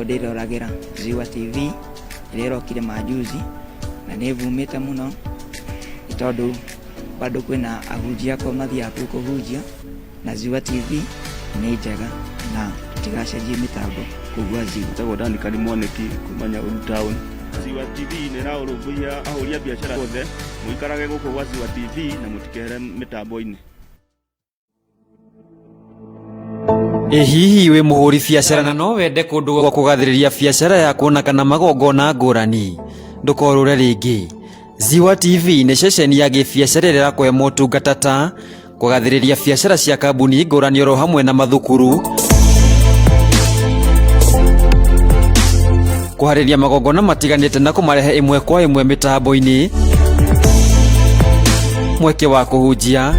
ndiroragĩra Ziwa TV ĩrokire majuzi na nĩvumĩte mũno tondũ bado kwĩna ahunjia kwa mathiaku kũhunjia na Ziwa TV nĩ njega na tigacenjie mĩtambo kũgua Ziwa. Tagwo Dani Karimwanĩki kuma Nyahururu Town. Ziwa TV nĩ ĩrarũmbũiya ahũri a biacara othe mũikarage gũkũ gwa Ziwa TV na mũtikehere mĩtambo-inĩ. Hihi we muhuri biacara na no wende kundu gwa kugathiriria biacara yaku na kana magongona ngurani ndukorure ringi. Ziwa TV nĩ ceceni ya gĩbiacara ĩrĩa ĩrakũhe motungata ta kugathiriria biacara cia kambuni ngurani oro hamwe na mathukuru, kuharĩria magongona matiganĩte na kũmarehe ĩmwe kwa ĩmwe mĩtambo-inĩ, mweke wa kũhunjia,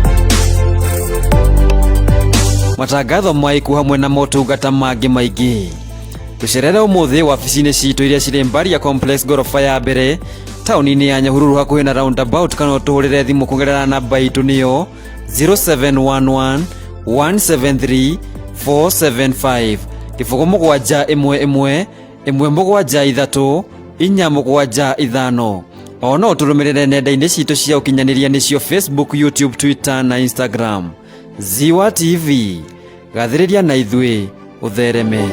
matangatho maiku hamwe na motungata mangĩ maingĩ. Tucerere ũmũthĩ wabici-inĩ citũ iria cirĩ Mbaria Complex gorofa ya mbere taũni-inĩ ya Nyahururu hakuhĩ na roundabout, kana ũtũhũrĩre thimũ kũgerera namba itũ nĩyo 0711 173 475 kĩbũgũ 711 173 475. O no ũtũrũmĩrĩre nenda-inĩ citũ cia ũkinyanĩria nĩcio Facebook, YouTube, Twitter na Instagram. Ziwa TV, gathĩrĩria na ithuĩ ũthereme.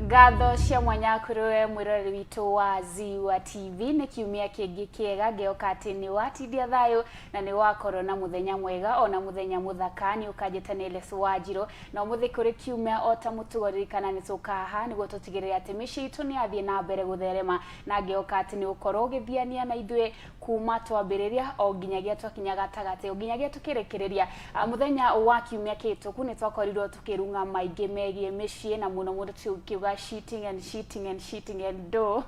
Ngatho cia mwanya kũrĩ mwĩroreri witũ wa Ziwa TV. Nĩ kiumia kĩngĩ kĩega ngĩoka atĩ nĩ watindia thayũ na nĩ wakorwo na mũthenya mwega ona mũthenya mũthaka. Nĩ ũkanjĩte nĩ Lesu Wanjirũ na ũmũthĩ kũrĩ kiumia o ta mũtugo ririkana nĩ tũka haha nĩguo tũtigĩrĩre atĩ mĩciĩ itũ nĩ yathiĩ na mbere gũtherema, na ngĩoka atĩ nĩ ũkorwo ũgĩthiania na ithuĩ kuma twambĩrĩria o nginyagia twakinya gatagatĩ, o nginyagia tũkĩrekereria mũthenya wa kiumia kĩhĩtũku. Nĩ twakorirwo tũkĩrunga maingĩ megiĩ mĩciĩ na mũno mũno tukiuga cheating and do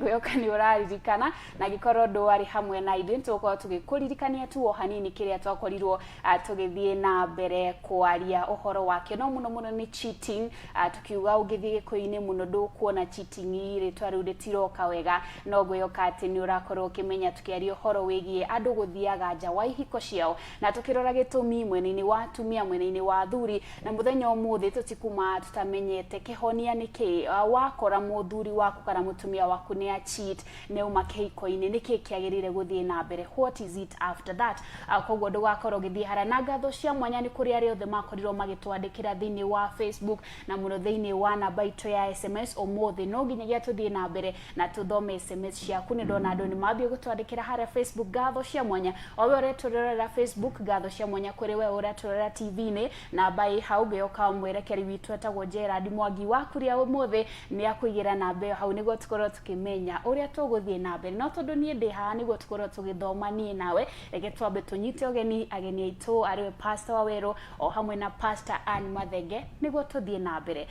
ngĩoka nĩ ũraririkana na gĩkorwo do arĩ hamwe na ithuĩ tũkorwo tũgĩkũririkania tu o hanini kĩrĩa twakorirwo tũgĩthiĩ na mbere kwaria ũhoro wake, no mũno mũno nĩ cheating. Tukiuga ũngĩthiĩ gĩkũyũ-inĩ mũno ndũkuona cheating rĩtwa rĩu rĩtiroka wega, no ngĩoka atĩ nĩ ũrakorwo ũkĩmenya tukiaria ũhoro wĩgiĩ andũ gũthiaga nja wa ihiko ciao na tukĩrora gĩtũmi mwena-inĩ wa atumia, mwena-inĩ wa athuri, na mũthenya ũmũthĩ tũtikuma tutamenyete kĩhonia nĩkĩ wakora mũthuri waku kana mũtumia waku nĩ a cheat nĩ uma kĩhiko-inĩ, nĩkĩ kĩagĩrĩire gũthiĩ na mbere, what is it after that? Koguo ndũgakorwo ũgĩthiĩ hara. Na ngatho cia mwanya nĩ kũrĩ arĩa othe makorirwo magĩtwandĩkĩra thĩinĩ wa Facebook na mũno thĩinĩ wa namba itũ ya SMS. Ũmũthĩ no nginyagia tũthiĩ na mbere na tũthome SMS ciaku. Nĩ ndona andũ nĩ mambia gũtwandĩkĩra harĩa Facebook ngatho cia mwanya. O we ũretũrorera Facebook ngatho cia mwanya kũrĩ we ũretũrorera TV-inĩ, namba ĩ hau ngĩoka mwerekeri witũ etagwo Gerard Mwangi wa kũrĩa ũmũthĩ nĩ akũigĩra namba ĩyo hau nĩguo tũkorwo tũkĩmenya ũrĩa tũgũthiĩ na mbere. No tondũ niĩ ndĩ haha nĩguo tũkorwo tũgĩthoma niĩ nawe, reke twambe tũnyite ageni aitũ arĩwe Pastor Waweru o hamwe na Pastor Ann Mathenge nĩguo tũthiĩ na mbere.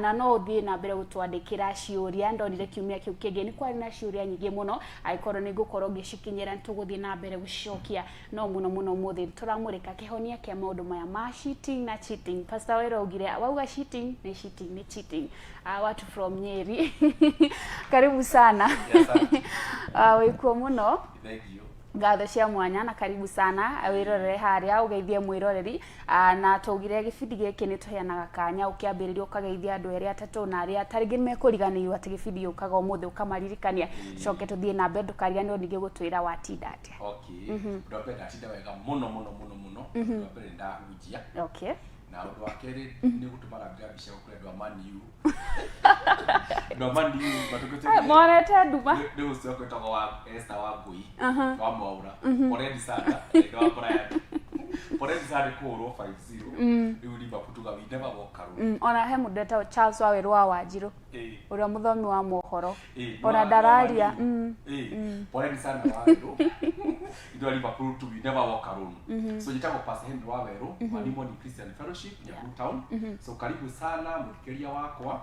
Na no ũthiĩ na mbere gũtwandĩkĩra ciũria. Ndonire kiumia kĩu kĩngĩ nĩ kwarĩ na ciũria nyingĩ mũno, angĩkorwo nĩ ngũkorwo ngĩcikinyĩra nĩ tũgũthiĩ na mbere gũcicokia, no mũno mũno ũmũthĩ tũramũrĩka kĩhonia kĩa maũndũ maya ma cheating na cheating. Pastor Waweru augire wauga cheating nĩ cheating. Watu from Nyeri karibu sana. Yes, wĩkuo mũno. Thank you. Ngatho cia mwanya na karibu sana wĩrorere harĩa ũgeithie mwĩroreri. Na tũgire gĩbindi gĩkĩ nĩ tũheanaga kanya ũkĩambĩrĩria ũkageithia andũ erĩ atatũ na arĩa tarĩngĩ mekũriganĩirwo atĩ gĩbindi ũkaga ũmũthĩ ũkamaririkania. Coke tũthiĩ na mbere ndũkariganĩrwo ningĩ gũtwĩra watinda atĩa. Okay. Ndope ndatinda wega mũno. Ndope ndahunjia. Okay. Na ũndũ wa kerĩ nĩ gũtũmara mbica kũrĩ andũ a Man U. Andũ a Man U matũkĩte monete nduma nĩ ũcoka kwĩtagwo wa Esther Wangui wa Mwaura. Already sana ndio wa Brian. Already sana kũrwo 5-0. Rĩu Liverpool tugawi never walk around. Ona he mũndũ etagwo Charles Waweru wa Wanjirũ ũrĩa mũthomi wa mohoro ona ndararia. Already sana Waweru ndio Liverpool to never walk alone. So jitako Pastor Henry Waweru mwalimu ni Christian Fellowship Nyahururu Town. So karibu sana mkiria wakwa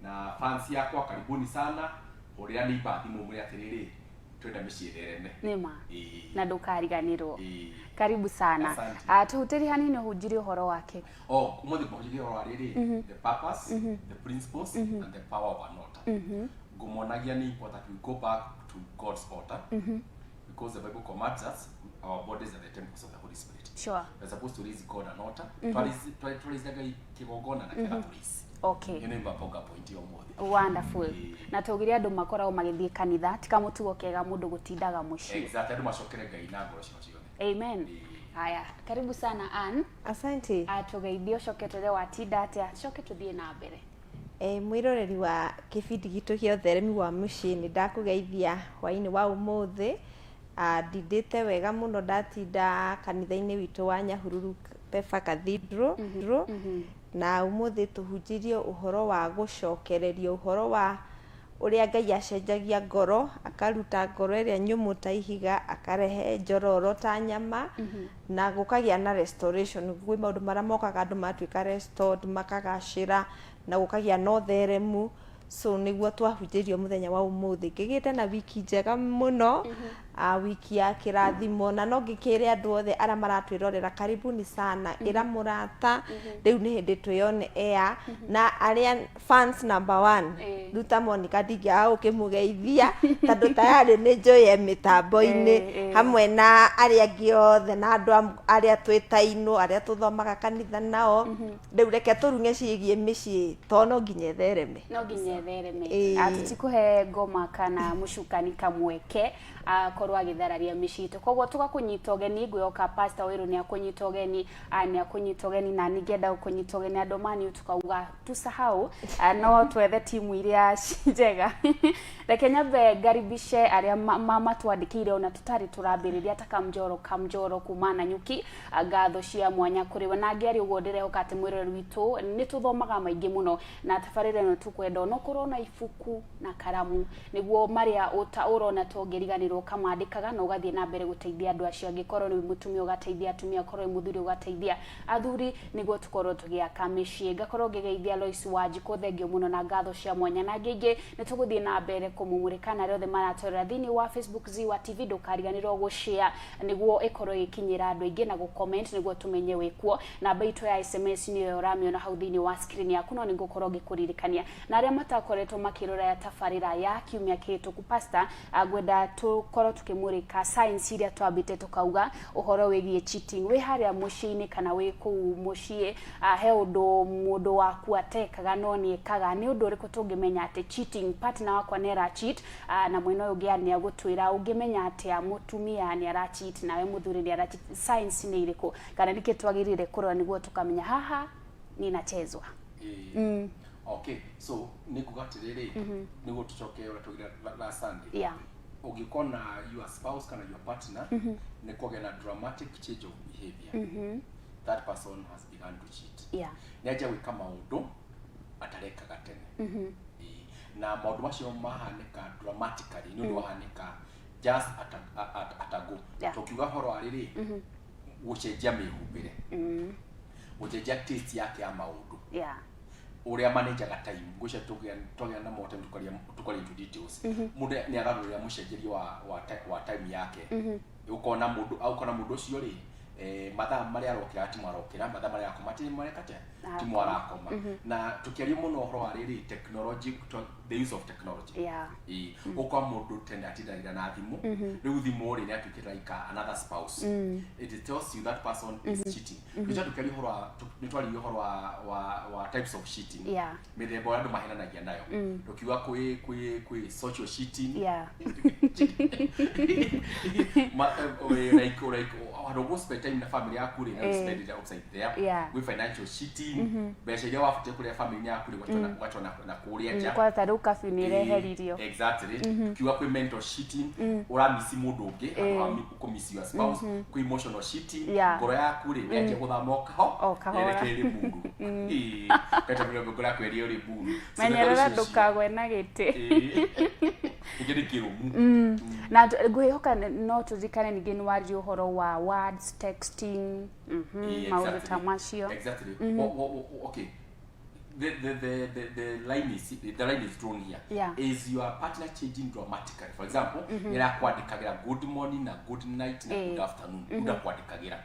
na fans yakwa, karibuni sana. Ũrĩa nĩ ibathi mũmwe atĩrĩrĩ twenda mĩciĩrerene nĩma na ndũkariganĩrwo ĩĩ karibu sana tuhutĩri hanini ũhunjire ũhoro wake ũmũthĩ kũhunjire ũhoro wa rĩrĩ the purpose the principles and the power of an altar ngũmonagia nĩ important we go back to God's altar because the Bible commands us our bodies are the temples of the Holy Spirit. Sure. We're supposed to raise God an altar. Twalizaga kigongona na kila tulisi. Okay. Ino imbapoga point yo mothe. Wonderful. Na tugire andu makoragwo magithie kanitha tika mutugo kega mundu gutindaga muci. Exactly. Andu macokere Ngai na ngoro ciothe. Amen. Haya, karibu sana Ann. Asante. Atugeithie ucoketere watinda atia coke tuthie na mbere. Mwiroreri wa kibindi gitu kia utheremi wa muci ni ndakugeithia hwaini wa umuthi. Ndindite wega muno ndatinda kanitha-ini witu wa Nyahururu Pefa Cathedral na umuthi tuhunjirie uhoro wa gucokereria uhoro wa uria Ngai acenjagia ngoro akaruta ngoro iria nyumu ta ihiga akarehe njororo ta nyama na gukagia na restoration gwi maundu maria mokaga andu matuika restored makagacira na gukagia no theremu so niguo twahunjirio muthenya wa umuthi ngigite na wiki njega muno wiki ya kirathimo na no ngikire andu othe ara maratwirorera karibuni sana ira murata riu ni hindi twiyone air na aria fans number 1 ruta Monica ndingia ukimugeithia tondu tayari ni njoye mitambo-ini hamwe na aria angi othe na andu aria twitaino aria tuthomaga kanitha nao riu reke turunge ciigie micii tono nginya thereme atutikuhe ngoma kana mucukani kamweke korwo agithararia micito koguo tugakunyita ugeni ngwioka pastor wiru ni akunyita ugeni ni akunyita ugeni na ningenda ukunyita ugeni andu mani tukauga tusahau no twethe timu iria njega reke nyambe ngaribishe aria mama twandikire ona tutari turambiriria kamjoro kumana nyuki ngatho cia mwanya kuriwe na ngiari uguo ndirehoka ati mwirori witu ni tuthomaga maingi muno na tafarire no tukwenda no kurona ifuku na karamu niguo maria urona tongeriganirwo kamandikaga na ugathie na mbere guteithia andu acio angikorwo ni mutumia ugateithia atumia korwo ni muthuri ugateithia athuri niguo tukorwo tugiaka micii ngakorwo ngigeithia Lois Wanjiku thengio muno na ngatho cia mwanya na ngingi ni tuguthie na mbere kumumurikana riothe maratorera thini wa Facebook Ziwa TV ndukariganirwo gushare niguo ikorwo ikinyira andu aingi na gucomment niguo tumenye wikuo na baito ya SMS ni yo ramiona hau thini wa screen yaku no nigukorwo ngikuririkania na aria matakoretwo makirora ya tafarira ya kiumia kitu ku pastor agwenda tukorwo tukimurika science iria twambite tukauga uhoro wigie cheating we haria muciini kana we ku mucie he undu mundu waku atekaga no ni ekaga ni undu uriku tungimenya ati cheating partner wakwa nera cheat na mwino uyu ngiani agutwira ungimenya ati mutumia ni ara cheat nawe muthuri ni ara cheat science ni iriku kana niki twagirire kurora niguo tukamenya haha ninachezwa okay so nikugatiriri niguo tucoke ora tugira la Sunday ugikona your spouse kana your partner ni kugena dramatic change of behavior that person has begun to cheat nyaja wika maundu atarekaga tene na maundu macio mahanika dramatically ni undu wahanika just atago tukiuga horo ariri gucenjia mihumbire gucenjia taste yake ya maundu uria manager time gusha tugia na moto tukaria into details mundu ni agarurira mucenjerio wa time yake ukona mundu au kana mundu ucio ri mathaa maria arokira timarokira mathaa maria akomati marekate timwarakoma na tukiaria muno horo wa riri technology the use of technology ukwa mundu tenda atindira na thimu riu thimu ri ni atukira ika another spouse it tells you that person is cheating tuja tukiaria horo nitwari horo wa types of cheating mithemba ya andu mahenanagia nayo tukiuga kwi social cheating like arogo spend time na family yaku ri na spend it outside there with financial cheating besha ile wafute kule family yaku ri watu na kuria ja kwa taru kafinire heririo exactly kiwa kwi mental cheating uramisi mundu ungi akwami ukomisi your spouse kwi emotional cheating ngoro yaku ri nje guthamoka ho yerekere mundu kata bila gukora kwerio ri buru menyerera ndukagwe na gite igiri kiru na ngwihoka no tuzikane ningini wari uhoro wa words texting maundu ta macio exactly okay the line is drawn here. Yeah. Is your partner changing dramatically? For example, irakwandikagira good morning na good night na good afternoon. Urakwandikagira.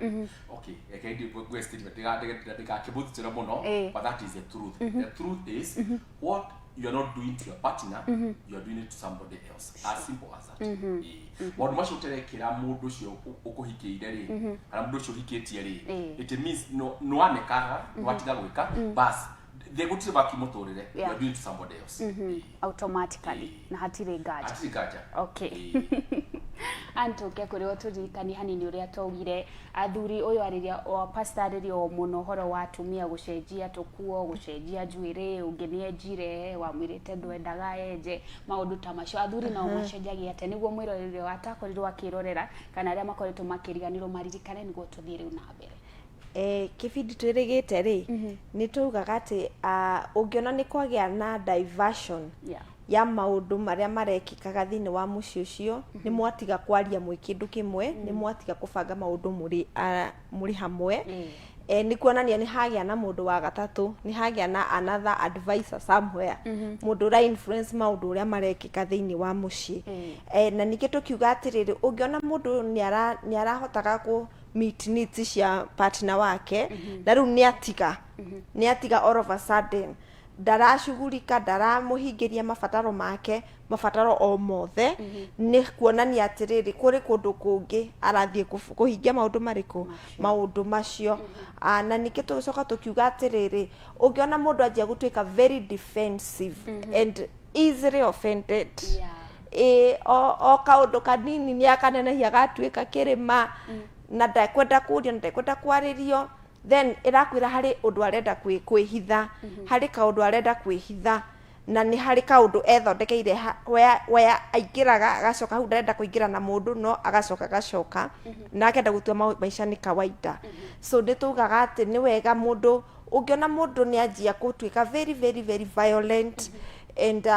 Okay, ekaidi question ndiga kibutira muno, but that is the truth. The truth is what you are not doing to your partner, you are doing it to somebody else. As simple as that. What much uterekera mundu cio ukuhikiire ri, kana mundu cio hikitie ri. It means no anekaga, watiga gwika, bas they go to the back motorire, you are doing to somebody else. Automatically. Na hatire gaja. Hatire gaja. Okay. Anto ke kuri oturikani hanini uria twaugire athuri uyu ariria o pastoriria o muno horo wa atumia gucenjia tukuo gucenjia njuire ungenie njire wa mwirite ndwendaga enje maundu ta macio athuri nao macenjagia ate niguo mwirorero atakorirwo akirorera kana aria makoretwo makiriganirwo maririkane niguo tuthire na mbere. Kibindi twirigite ri ni tugaga ati ungiona ni kwagia na diversion ya maundu maria marekikaga thini wa muci ucio ni mwatiga kwaria mwi kindu kimwe ni mwatiga kubanga maundu muri hamwe ni kuonania ni hagia na mundu wa gatatu ni hagia na another advisor somewhere mundu ra influence maundu uria marekika thini wa muci na nikitu kiuga atiriri ungiona mundu ni arahotaga ku meet needs cia partner wake na riu ni atiga all of a sudden darashugurika daramuhingiria mabataro make mabataro o mothe ni kuonania atiriri kuri kundu kungi arathie kuhingia maundu mariku maundu macio na nikitu coka tukiuga atiriri ungiona mundu anjia gutuika very defensive and easily offended o kaundu kanini ni akanenehia gatuika kirima na ndakwenda kuria na ndakwenda kwaririo then irakwira hari undu arenda kwihitha hari kaundu arenda kwihitha na ni hari kaundu ethondekeire where aingiraga agacoka hu ndarenda kuingira na mundu no agacoka na akenda gutua maisha ni kawaida so nditugaga ati ni wega mundu ungiona mundu ni anjia gutuika very very very violent and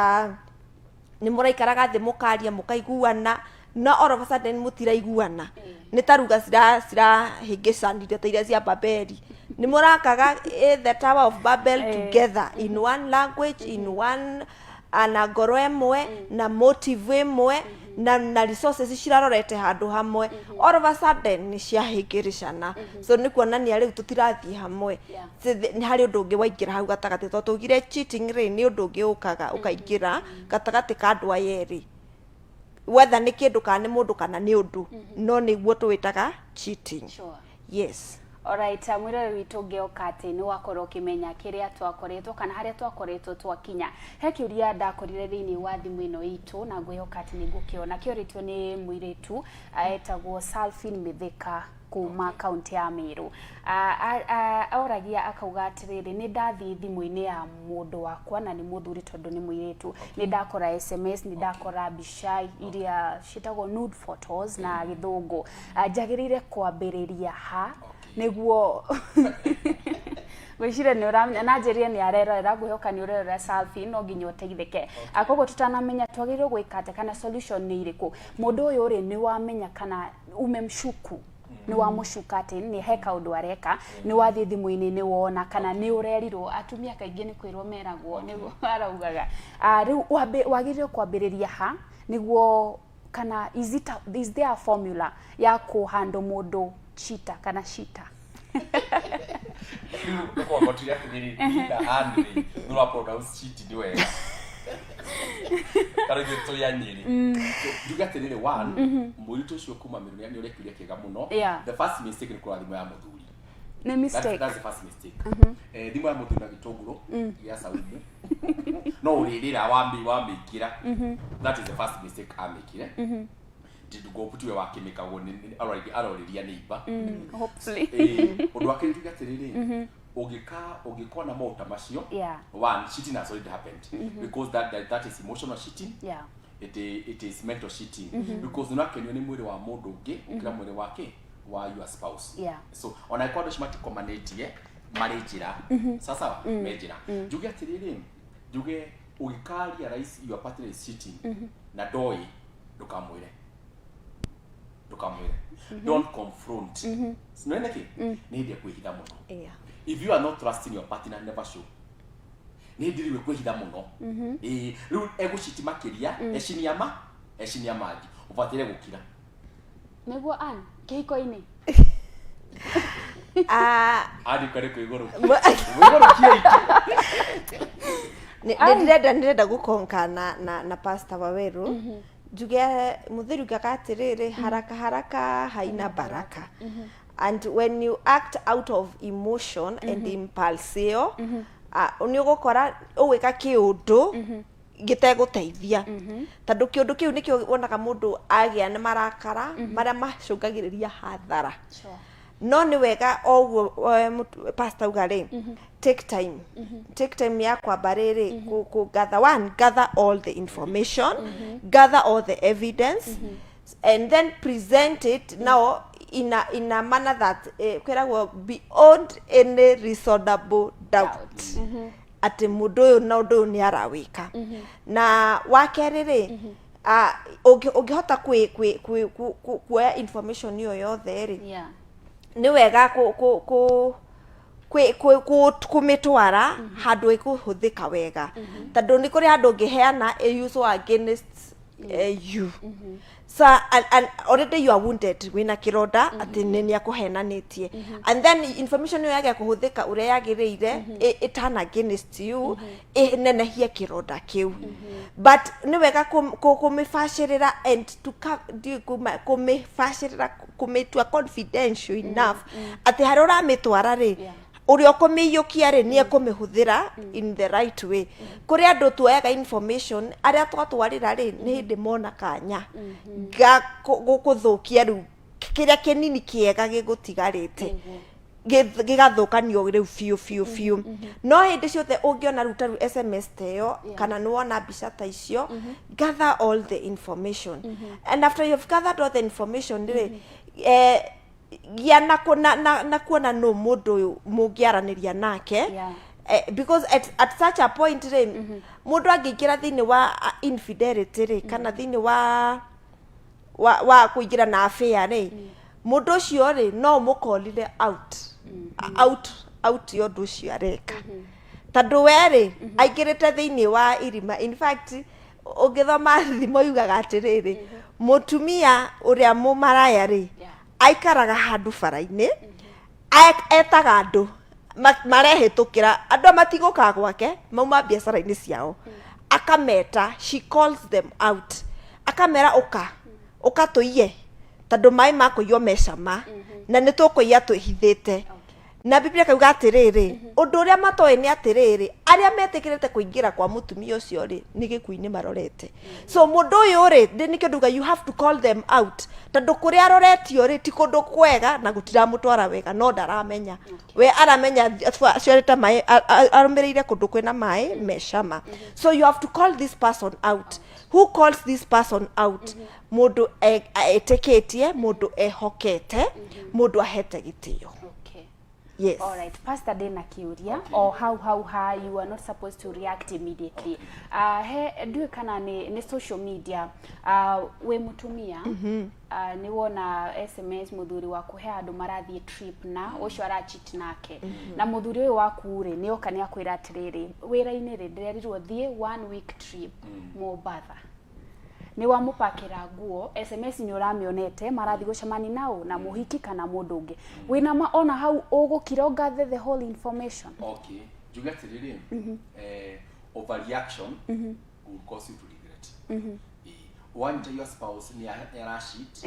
ni muraikaraga thi mukaria mukaiguana no all of a sudden mutiraiguana ni taruga sira hingicanire ta iria cia Babeli ni murakaga the Tower of Babel together in one language in one anagoro emwe na motive emwe na resources cirarorete handu hamwe all of a sudden ni ciahingiricana so ni kuonania riu tutirathie hamwe ni hari undu ungi waingira hau gatagati to tugire cheating ri ni undu ungi ukaga ukaingira gatagati ka andu ayeri whether ni kindu kana ni mundu kana ni undu no niguo tuwitaga cheating. Yes. Alright, mwirore witu ngeuka ati ni wakorwo kimenya kiria twakoretwo kana haria twakoretwo twakinya he kiuria ndakorire thini wa thimu ino itu na ngwehoka ati nigukiona kioritwo ni mwiretu etagwo Salfin Mithika kuma kaunti ya Meru oragia akauga atiriri ni ndathi thimu-ini ya mundu wakwa na ni muthuri tondu ni mwiretu ni ndakora SMS ni ndakora mbica iria citagwo nude photos na githungu njagirire kwambiriria ha niguo gwicire ni uramenya na njirie ni arerora ngwihoka ni urerora Salfin no nginya uteithike akogo tutanamenya twagirire gwikate kana solution ni iriku mundu uyu uri ni wamenya kana umemshuku ni wa mushuka ati ni heka undu areka ni wathi thimu-ini ni wona kana ni urerirwo atumia kaingi ni kwirwo meragwo niguo araugaga riu wagirire kwambiriria ha niguo kana is there a formula ya kuhandle mundu chita kana shita kwa watu yake ni handle no pronounce cheat ni wewe karo gito ya nyiri jugaterere one murito cio kuma Meru ni urekuria kiga muno the first mistake ni kwa thimu ya muthuri ni mistake that's the first mistake thimu ya muthuri na gitunguru ya saumu no uririra wambikira that is the first mistake amekire did go put you wakimeka woni aroriria neighbor hopefully undu akiriga terere ogikona mota macio one cheating has already happened because that is emotional cheating it is mental cheating because unakenyo ni mwiri wa mundu ungi kila mwiri wake wa your spouse so ona ikondo shimati komanate marriage sasa mejira juge atiriri juge ugikaria rais your partner is cheating na doi dukamwire don't confront sinoneke ni ndia kuhitha muno if you are not trusting your partner never show ni ndiriwe kwihitha muno riu eguciti makiria ecinia mangi ubatire gukira niguo an kihiko-ini adi kare ko igoro ndirenda gukonka na Pastor Waweru njuge muthiru gakatiriri haraka haina baraka and when you act out of emotion and impulse ni ugukora ugwika kiundu giteguteithia tondu kiundu kiu nikio wonaga mundu agia ni marakara maria macungagiriria hathara no ni wega oguo Pastor ugari take time ya kwamba riri gather all the information gather all the evidence and then present it now in a manner that kwiragwo beyond any reasonable doubt ati mundu uyu na undu ni arawika na wakeriri ungihota kuoya information iyo yothe ri ni wega kumitwara handu ikuhuthika wega tondu ni kuri handu ngiheana use against you so and already you are wounded wina kironda ati ni akuhenanitie and then information yo yage kuhuthika uria yagireire itana against you nenehia kironda kiu but ni wega kumifashirira and to kumifashirira kumitua confidential enough ati harora mitwara ri urio kumiyukia ri ni akumihuthira in the right way kuri andu tuoyaga information aria twatwarira ri ni hindi mona kanya ga gukuthukia ru kiria kinini kiega gigutigarite gigathukanio riu fiu no hindi ciothe ungiona ruta ru SMS teyo kana ni wona mbica ta icio gather all the information and after you've gathered all the information ri na kuona no mundu mugiaraniria nake because at such a point mundu angikira thini wa infidelity kana thini wa kuingira na affair mundu ucio no mukolire out yondu ucio areka tondu weri aingirite thini wa irima in fact ungithoma thimo yugaga atiriri mutumia uria mumaraya aikaraga handu bara-ini etaga andu marehitukira andu matiguka gwake mauma biacara-ini ciao akameta she calls them out akamera uka tuiye tondu mai makuiyo mecama na nitukuiya twihithite na Biblia kauga atiriri undu uria matoi ni atiriri aria metikirite kuingira kwa mutumia ucio ri ni gikuini marorete so mundu uyu ri ni kinduga you have to call them out tondu kuria aroretio ri ti kundu kwega na gutira mutwara wega no ndaramenya we aramenya aciarite mai arumirire kundu kwina mai mecama so you have to call this person out who calls this person out mundu eteketie mundu ehokete mundu ahete gitio. Yes. All right. Pastor Dena Kiuria, or how you are not supposed to react immediately. Do kana ni social media. We mutumia. Ni wona SMS muthuri waku he andu marathie trip na ucio arachit nake. Na muthuri uyu waku ri ni oka ni akwira atiriri. Wira-ini ri ndirerirwo thie 1 week trip Mombasa. Ni wamupakira nguo SMS ni uramionete marathi gucemani nao na muhiki kana mundu ungi wina ma ona hau ugukira gather the whole information. Okay, you get it overreaction will cause you to regret. One day your spouse ni arashit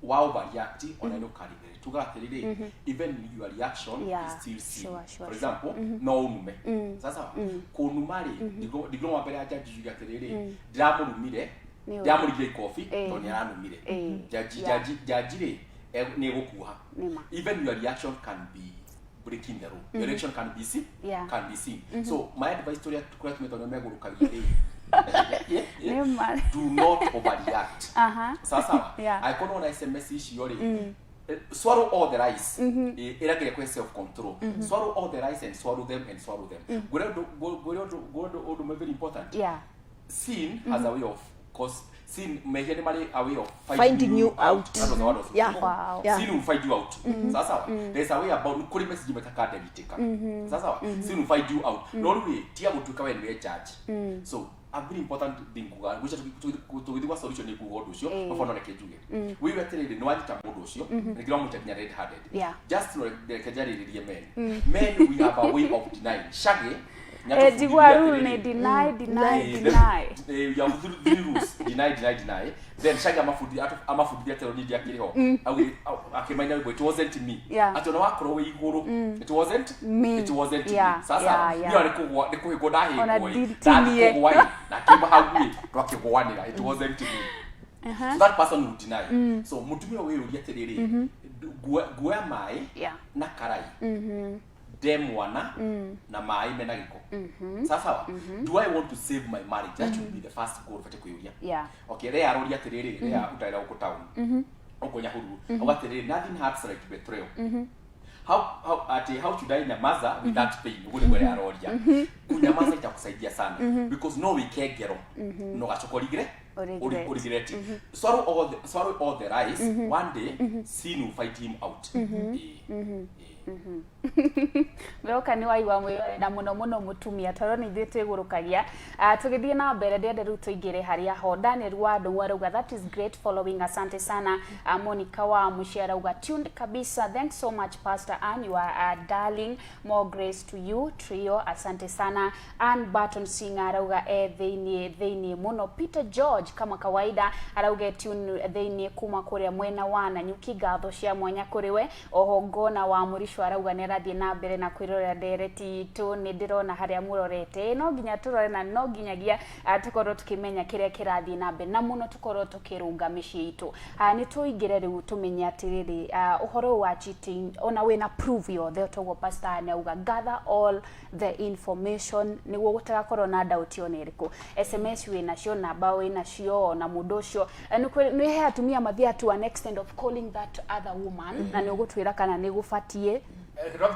wa overreact ona no carry to get it even your reaction is still seen. For example, no unume sasa kunumari digro mabere aja you get it ndamurumire ndamurigire coffee to ni aranumire jajire ni gukuha even your reaction can be breaking the rule. Your reaction can be seen. So my advice to you to correct me to no meguruka gire do not overreact. Sasa I call on SMS issue swallow all the rice. Iragire kwa self control. Swallow all the rice and swallow them. Go very important. Sin has a way of cause sin mehia ni mali a way of finding you out. That was the word of Wow. sin will find you out. Sasa there's a way about kuri message metaka debitika. Sasa sin will find you out. No way tia gutuka we ni charge. So a very important thing kuga which to with solution ni kuga ucio before no rekejuge. We were telling no wajita mundu ucio ni kira mutenya red handed. Just no rekejaririe men we have a way of denying. Shage Jigwaru ne deny. Ya rules deny. Then Shaggy amafudi ya teloni dia kiriho. Akimaina it wasn't me. Atona wakoro we iguru. It wasn't me. Sasa ni ari kuhiko dahi kwa. Na kiba hagui twakigwanira. It wasn't me. So that person would deny. So mutumia we uri aterere. Gwa mai na karai. Dem wana na mai mena giko. Sasa do I want to save my marriage? That should be the first goal fete kuyuria. Okay, re aroria terere re utaira uko town. Okonya huru. Ogaterere nothing hurts like betrayal. How should I nyamaza without pain? Ugule gore aroria. Kunyamaza itakusaidia sana because no we care gero. No gachokorigire. Regret. Swallow all the rice. One day sin will fight him out. Weoka ni waiwa mwire na muno mutumia toro ni thete gurukagia tugithie na mbere ndende ru tuingire haria ho Daniel Wado waruga that is great following asante sana Monica wa Mushera uga tuned kabisa thanks so much Pastor Ann you are darling more grace to you trio asante sana Ann Barton Singer arauga theinie muno Peter George kama kawaida arauga tune theinie kuma kuria mwena wana nyuki gatho cia mwanya kuriwe oho ngona wa Murisho arauga nerathie na mbere na kwirora dereti tu ni ndirona haria murorete no ginya turore na no ginyagia tukorwo tukimenya kiria kirathie na mbere na muno tukorwo tukirunga micii itu ni tuingire riu tumenye atiriri uhoro wa cheating ona wina prove yothe togo pastor na uga gather all the information niguo gutagakorwo na doubt yo niriku SMS wina cio namba wina cio na mundu ucio ni he atumia mathia to an extent of calling that other woman na ni ugutwira kana ni gufatie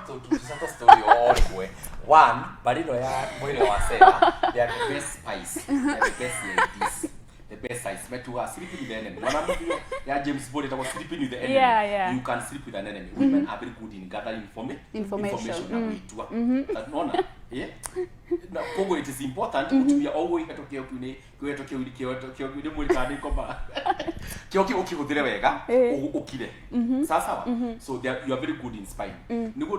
to story all boy one barino ya mwire wa sera they are the best spice the best ladies the best size metu are sleeping with the enemy wana movie ya James Bond that was sleeping with the enemy you can sleep with an enemy women are very good in gathering information na kuitua that nona na Congo it is important to be always katokea kune kwetokea uli mwikani kwamba kioki hudire wega ukire sasa so you are very good in spine nigo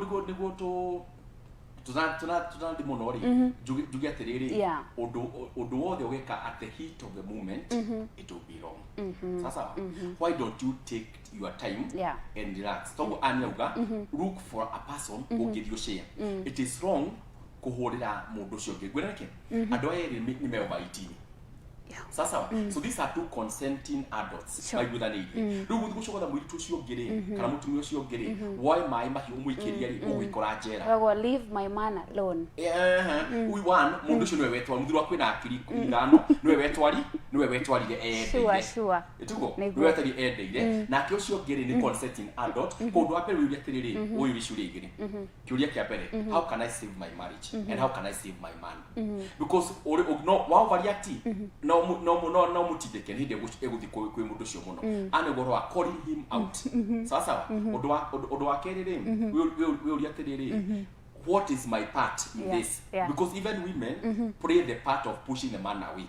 to tuna ndi monori jugia terere odo wothe weka at the heat of the moment it will be wrong sasa why don't you take your time and relax togo anyauga look for a person who give you share it is wrong kuhorera mundu ucio ngegwereke andu eri ni meba 18 sasa so these are two consenting adults by with an age rugu gucoka muitu ucio ngire kana mutumia ucio ngire why mai mahi umuikiria ri ugikora njera I will leave my man alone we want mundu ucio niwe wetwa muthiru akwina akiri ithano niwe wetwarire sure itugo niwe wetari endeire na kio ucio ngire ni consenting adult kundu apere wi atiriri uyu ricuri igire kiuria kia mbere how can I save my marriage and how can I save my man because no wow variety no mutideke hinde eguthi kwi mundu cio muno ane goro a calling him out sasa odo wa kerere we uri atiriri what is my part in this because even women play the part of pushing the man away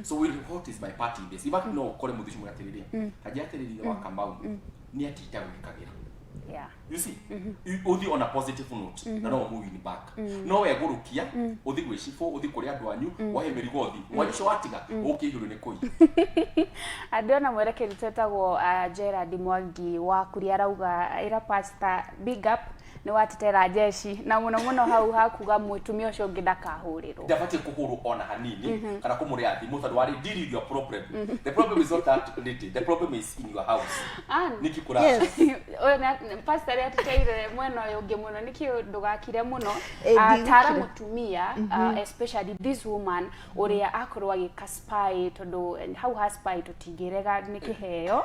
so what is my part in this even no kore mundu cio mugatiriri kajatiriri wa Kamau ni atita gwikagira you see uthi on a positive note na no move in back no we gurukia uthi gwicifo uthi kuri andu anyu wahe merigothi waisho watiga ukihuru ni koi adona mwereke nitetagwo Gerard Mwangi wa kuri arauga ira pastor big up ni watetera jeshi na muno hau hakuga mutumia ucio ngidakahurirwo ndafati kuhuru ona hanini kana kumuri athi mutadu wari deal with your problem the problem is not that lady the problem is in your house nikikura pastor ateteire mweno yonge muno niki ndugakire muno tara mutumia especially this woman uria akorwa agikaspy tondu how haspy tutingirega nikiheo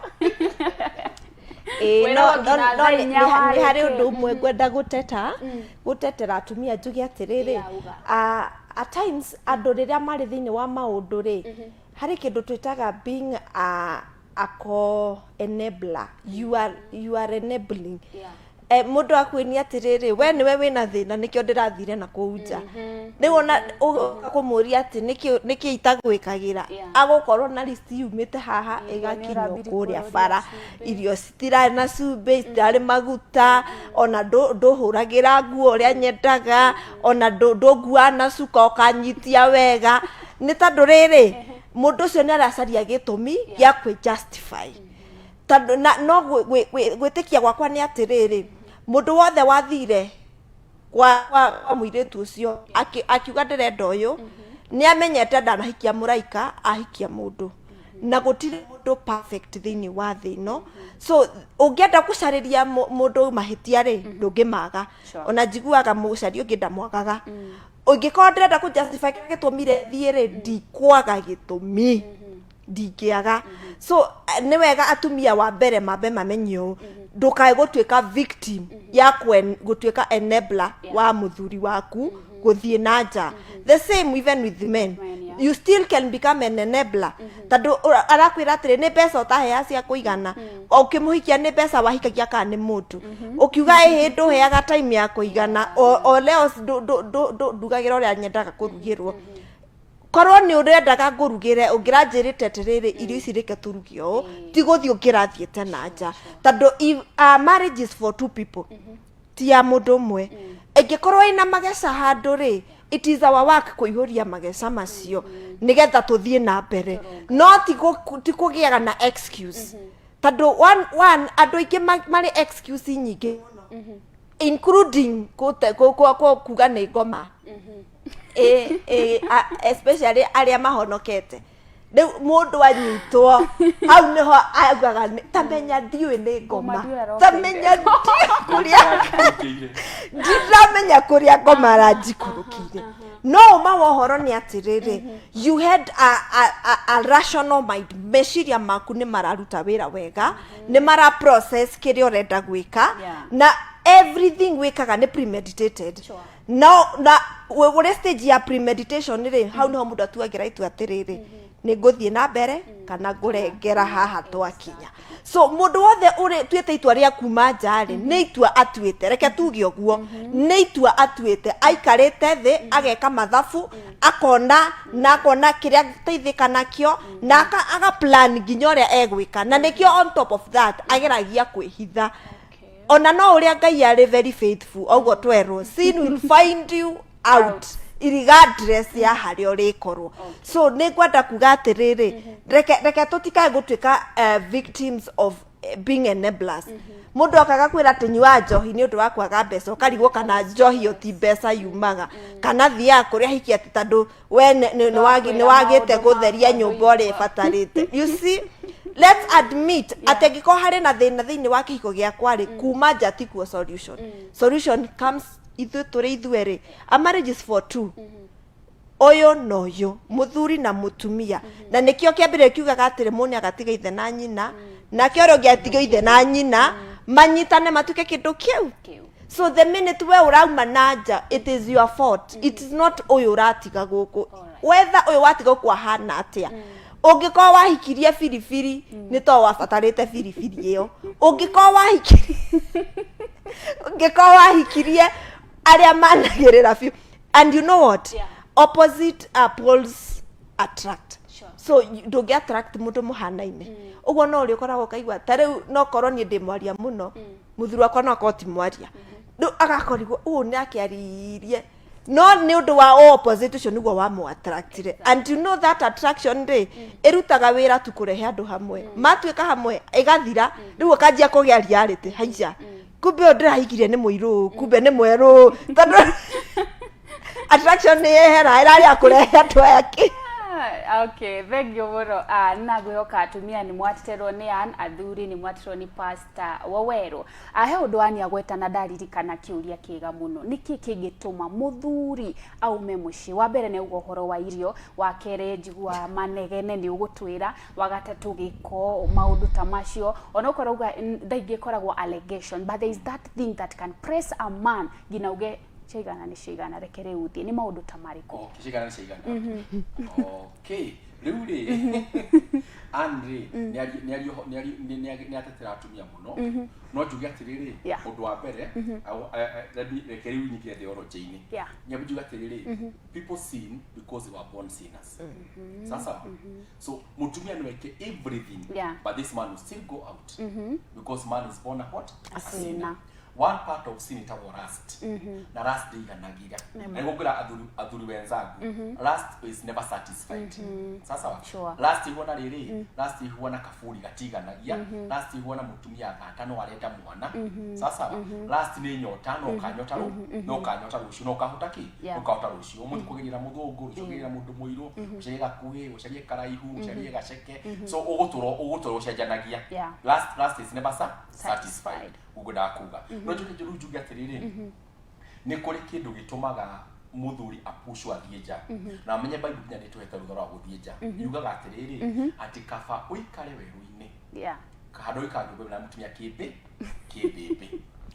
ni hari undu umwe ngwenda gutetera atumia njugi atiriri at times andu riria mari thiini wa maundu ri hari kindu twitaga being a co-enabler. You are enabling. Mundu akwini atiriri we niwe wina thina nikio ndirathire na kuunja ni wona ukumuria ati niki itagwikagira agukorwo na list yumite haha igakinyo kuria bara irio citira na cumbe citari maguta ona nduhuragira nguo ria nyendaga ona ndungua na cuka ukanyitia wega ni tandu riri mundu ucio ni aracaria gitumi gya kwi justify tandu no gwitikia gwakwa ni atiriri mundu wothe wathire kwa muiritu ucio akiuga ndirenda uyu ni amenyete ndanahikia muraika ahikia mundu na gutire mundu perfect thini wa thino so ungienda kucariria mundu mahitia ri ndungimaga ona njiguaga mucari ungi ndamwagaga ungikorwo ndirenda ku justify gitumire thiire ndikwaga gitumi ndingiaga so ni wega atumia wa mbere mambe mamenyo ndukae gutwika victim ya gutwika enabler wa muthuri waku guthie nanja the same even with the men you still can become an enabler tadu arakwira atire ni pesa utahea cia kuigana ukimuhikia ni pesa wahikagia kana ni mundu ukiuga hindu heaga time ya kuigana o leo ndugagira uria nyendaga kurugirwo korwo ni urendaga ngurugire ungiranjirite tiriri irio ici reke turugio ti guthi ungirathiete nanja tando marriage is for two people ti ya mundu umwe ingikorwo ina magesa handu ri it is our work kuihuria magesa macio nigetha tuthie na mbere no ti kugiaga na excuse tando one andu ingi mari excuse nyingi including kuga ni ngoma especially aria mahonokete mundu anyitwo hau niho augaga tamenya ndiwe ni ngoma tamenya ndiramenya kuria ngoma ranjikurukire no mawohoro ni atiriri you had a rational mind meciria maku ni mararuta wira wega ni mara process kiria urenda gwika na everything wikaga ni premeditated no na we stage ya premeditation ri hau niho mundu atuagira itu atiriri ni nguthie na mbere kana ngurengera haha twakinya so mundu wothe uri twite itua ria kuma njari ni itua atuite reke tuge uguo ni itua atuite aikarite thi ageka mathabu akona kiria teithika nakio na aga plan nginya uria egwika na nikio on top of that ageragia kwihitha ona no uria Ngai ari very faithful ogo twerwo sin will find you out regardless ya hari urikorwo so ni kwenda kuga atiriri reke tutikae gutwika victims of being enablers mundu akaga kwira ati nyua njohi ni undu wa kwaga mbeca ukarigwo kana njohi oti mbeca yumaga kana thia kuria hiki ati tandu we ni wagite gutheria nyumba uri batarite you see let's admit ategiko hari na thina thini wa kihiko gya kwari kuma njati kuo solution comes ithu turi ithueri a marriage is for two oyo noyo muthuri na mutumia na nikio kiambire kiugaga atire muni agatiga ithe na nyina na kioro giatiga ithe na nyina manyitane matuke kindu kiu so the minute we urauma nanja it is your fault it is not oyo uratiga guku whether oyo watiga kwa hana atia ungikoo wahikirie firifiri ni to wabatarite firifiri iyo ungikoo wahikirie aria managirira fiu and you know what opposite poles attract so do get attract mundu muhanaine ugo no uri ukoragwo kaigwa tare no korwo ni ndimwaria muno muthuru akwa no akoti mwaria agakorigwo ni akiaririe no ni undu wa opposite ucio niguo wa mu attractire and you know that attraction day irutaga wira tu kurehe andu hamwe matuika hamwe igathira riu kanjia kugia reality haica kumbe ndirahikirie ni muiru kumbe ni mweru attraction ni hera ira ya kurehe andu ake okay thank you muro nagwihoka atumia ni mwatiterwo ni athuri ni mwatiterwo ni pastor Waweru he undu ani agwetana ndaririkana kiuria kiga muno niki kingituma muthuri aume muci wa mbere ni ugohoro wa irio wa kere njigua manegene ni ugutwira wa gatatu giko maundu ta macio ona ukorauga ndaingi koragwo allegation but there is that thing that can press a man gina uge cigana ni cigana rekere uthie ni maundu ta mariko cigana ni cigana okay riu ri Andre ni atetera atumia muno no njuge atiriri undu wa mbere rekeri winyikie theology-ini nyabujuga atiriri people sin because they were born sinners sasa so mutumia no weke everything but this man will still go out because man is born a sinner. One part of sin is lust. Na lust iganagira. Ngokira adhuri wenzangu. Lust is never satisfied. Sasa lust ihuona riri, lust ihuona kafuri gatiganagia, lust ihuona mutumia agata no areta mwana. Sasa lust ni nyota no kanyota ru, no kanyota rucio no kahutaki, ukahota rucio. Umuntu kugira muthungu, ucugira mundu muiru, uciga kuhi, uciga karaihu, uciga gaceke. So ugutoro ucenjanagia. Lust is never satisfied. Ugoda kuga no njuge atiriri ni kuri kindu gitumaga muthuri apushwa thieja na menye Bible nya nituhete ruthora guthieja yugaga atiriri ati kaba uikare weru-ini kahado ikanyumbe na mutumia kibebe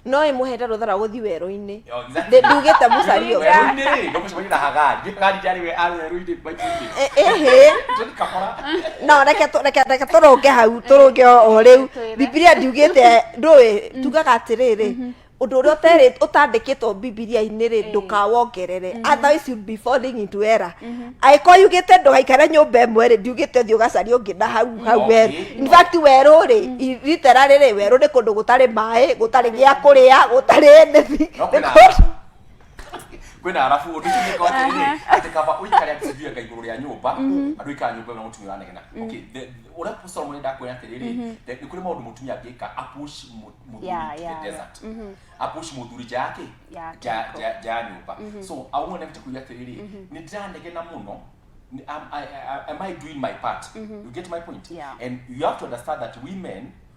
no imuhete ruthora guthi weru-ini ndugite mucario weru-ini ngomucemania na hagari jari we ari weru-ini Bible tukakora no reke turonge hau turonge o riu Biblia ndugite ndui tugaga atiriri undu uria utandikitwo Biblia-ini ri ndukawongerere otherwise you'll be falling into error aiko yugite ndugaikare nyumba imwe ri ndugite thio gacaria ungi na hau weru in fact weru ri literally ri weru ni kundu gutari mai gutari gia kuria gutari anything kwena arafu undu ni kwa tiri ati kaba uikare atijue ga iguru ria nyumba andu ikara nyumba na mutumia wanegena okay ura pusoro mwenda kwena tiriri ni kuri maundu mutumia agika apush muthuri desert apush muthuri jake ja nyumba so I want to kuya tiriri ni ndandegena muno am I doing my part you get my point and you have to understand that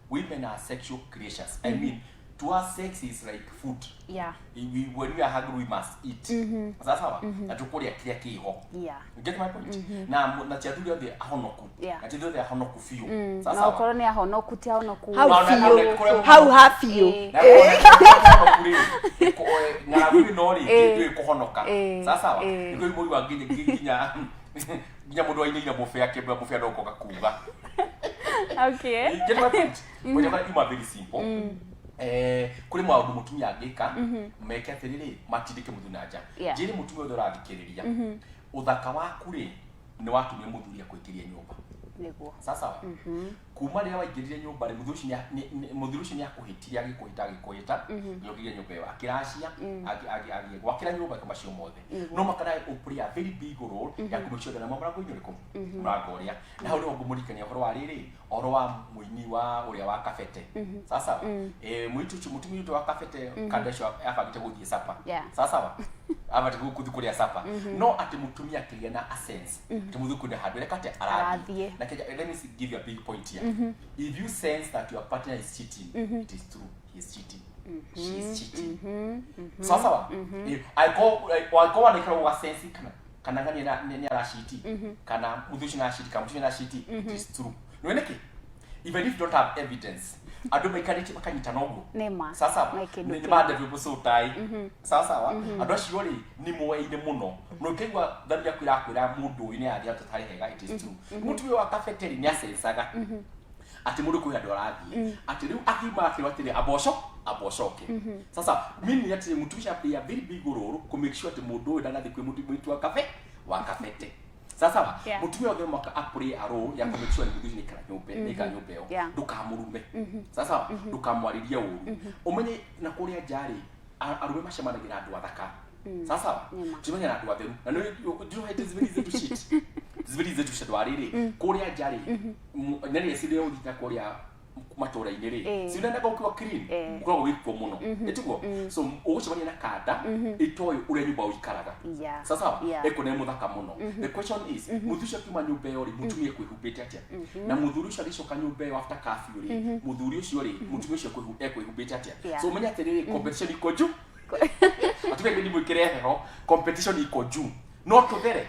women are sexual creatures I mean to us sex is like food when we are hungry we must eat sasa na tukoria kile kiho you get my point na tiathuri othe ahonoku na tiathuri othe ahonoku fiu sasa na ukoro ni ahonoku ti ahonoku how happy you na wewe nori ndio kuhonoka sasa niko iboi wa ginya mundu aina bofe yake bofe ndoko kakuga okay you get my point when you are very simple kuri maundu mutumia agika meke atiriri matindike muthunanja jiri mutumia utho rathikiriria uthaka waku ri ni watumia muthuria kwikiria nyumba niguo sasa kuma ria waingirire nyumba ri muthuri ucio ni akuhitiria gikuhita yogiria nyumba yo akiracia agi gwakira nyumba kama cio mothe no makana play a very big role ya kumicioda na mamara ko inyuriko muragoria na uri ngumurikania horo wa riri oro wa muini wa uria wa kafete sasa muitu mutumia uto wa kafete kadesho akagite guthie sapa sasa abati kuthukuria sapa no ati mutumia kiria na sense tumuthukunde handwe kate arathie na let me give you a big point here if you sense that your partner is cheating it is true he is cheating she is cheating sasa I go and ikra wa sense kana ngani ni arashiti kana muthushi na shiti kama muthushi na shiti it is true no neke even if you don't have evidence adu maikariti makanyita nogo sasa ni bade people so tai sasa adu ashirori ni moeine muno no kengwa thabia kwira mundu ine athia tutari hega it is true mutu wa cafeteria ni asensaga ati mundu kuya dorathi ati riu akimba atiri aboshoke sasa mimi ati mutusha play a very big role to make sure ati mundu ndanathi kwi mutu mwitu wa kafete sasa mutumia othe maka apuri aro ya kumechua ni muthuri ni kanyumbe yo ndukamurume sasa ndukamwariria uru umenye na kuria jari arume macemanagira andu athaka sasa tumenya na andu atheru na ndio hete zibiri zetu shadwariri kuria jari nani eside uthita kuria matora inere sinenda kwa ukiwa clean kwa wiko muno etiko so ugucemania na kada itoyo ure nyumba uikaraga sasa eko ne muthaka muno the question is muthuri kuma nyumba yori mutumie kwihubite atia na muthuri ucio alicoka nyumba yo after curfew ri muthuri ucio ri mutumie ucio kwihubite atia so umenya atiriri competition iko juu atuke ndi mwikire heho competition iko juu not to there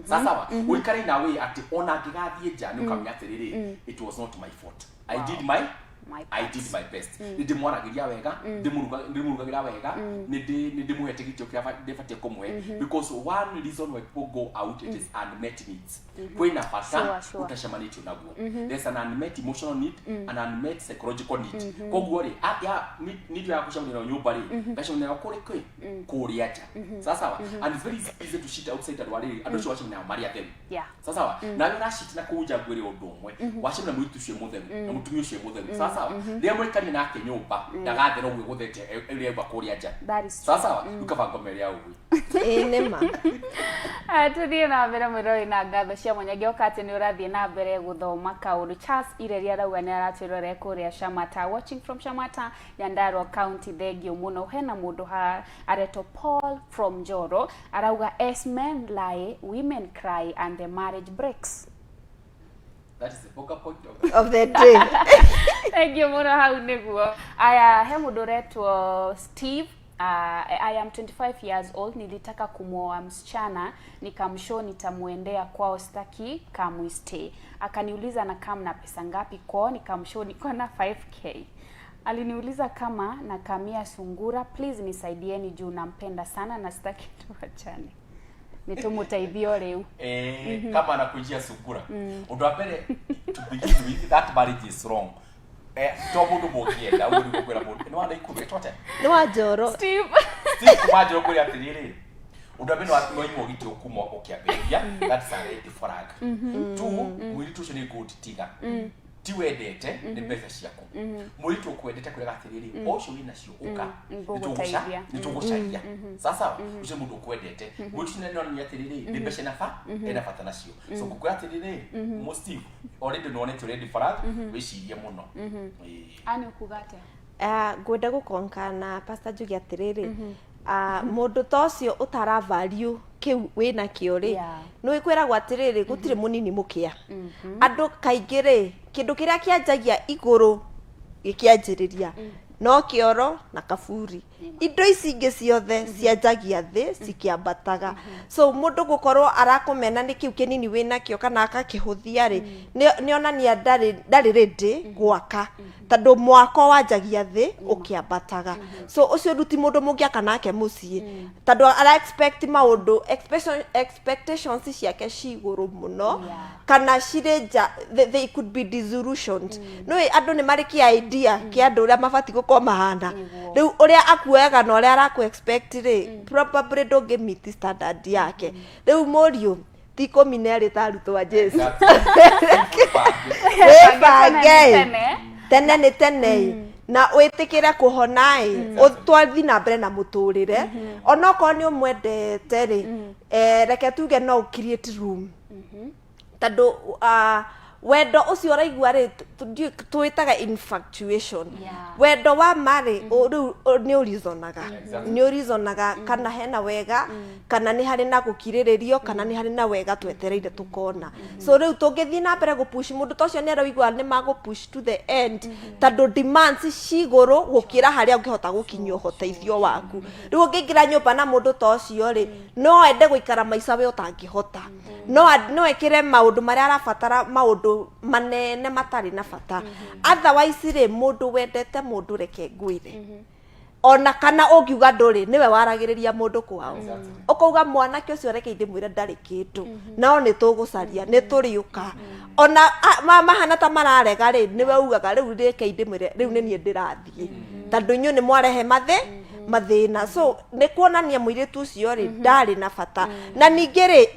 sasa uikare na we ati ona ngigathie jani ukamenya atiriri it was not my fault I did my I did my best ndi mwaragiria wega ndimurugagira wega ndi muhete gitio kia defatie komwe because one reason why people go out it is unmet needs kwina fata utashamanitio naguo there's an unmet emotional need an unmet psychological need koguo ri need ya kushamanira nyumba ri gashamanira kuri kuri acha sasa and it's very easy to shit outside that wale adosho washamanira maria them sasa na wira shit na kuja gwire undu umwe washamanira mwitu cio muthemu na mutumio cio muthemu sasa ria mwikani nake nyumba ndagathero gwe guthete ria ba kuri acha sasa ukabanga meri ya uwi nema tuthie na mbere mwirori na ngatho cia mwanya gioka ati ni urathie na mbere guthoma kaundu Charles Ireria rauga ni aratwirore kuria Shamata watching from Shamata Nyandarua County thegio muno hena mundu ha areto Paul from Joro arauga as men lie women cry and the marriage breaks. That is the focal point of the day. Thank you muno hau niguo aya he mundu retwo Steve I am 25 years old. Nilitaka kumwoa msichana nikamshow nitamuendea kwao staki kamwiste. Akaniuliza na kama na pesa ngapi kwao, nikamshow niko na 5k. Aliniuliza kama na kamia sungura, please nisaidieni juu nampenda sana na sitaki tuachane. Nitumutaithio leo. Kama anakujia sungura. Udwapele to begin with that marriage is wrong. Tomudu mokienda uri gukwira mundu ni wanda ikubetwate ni wajoro Steve kumajoro kuri atiriri udabeno atinoimo gityo kumo okiaberia that's a red flag two mwiritu cyo ni good tiga tiwedete ni pesa ciako mwiritu kwendete kuri atiriri ocio wina cio uka nitugusharia sasa ucio mundu kwendete mwiritu neno ni atiriri ni pesa nafa ena fatana cio so kugura atiriri mo Steve already no net red flag wicirie muno ani ukugate gwenda gukonka na pastor Jugi atiriri mundu tocio utara value kiu wina kiori no ikwira gwatiriri gutire munini mukia andu kaingire kindu kiria kianjagia iguru gikianjiriria no kioro na kaburi indo ici ingi ciothe cianjagia thi cikiambataga so mundu gukorwo arakumena ni kiu kinini wina kio kana akakihuthia ri ni onania ndari ready gwaka tando mwako wanjagia thi ukiambataga so ucio nduti mundu mungiaka nake mucii tando ara expect maundu expectations ciake ciguru muno kana cirenja they could be disillusioned no andu ni mariki idea ki andu ria mabati guko mahana riu uria akuega no ria araku expect ri probably don't meet standard yake riu morio tiko mineri tarutwa Jesu tene ni tene na witikire kuhona utwathi na mbere na muturire onoko ni umwendete ri reke tuge no create room tando wendo ucio raigua ri tuitaga infatuation wendo wa mari ni urizonaga kana hena wega kana ni hari na gukiriririo kana ni hari na wega twetereire tukona so riu tungithii na mbere gupush mundu tocio ni araigua ni magupush to the end tando demands ciguru gukira haria ungihota gukinyio hoteithio waku riu ungingira nyumba na mundu tocio ri no ende guikara maica we utangihota no ekire maundu maria arabatara maundu manene matari na bata otherwise ri mundu wendete mundu reke ngwire ona kana ungiuga nduri niwe waragiriria mundu kwao ukauga mwana kie ucio reke ndimwire ndari kindu nao ni tugucaria ni turiuka ona mahana ta mararega ri niwe ugaga riu reke ndimwire riu ni nie ndirathie tando inyu ni mwarehe mathina so ni kuonania mwiritu ucio ri ndari na bata na ningiri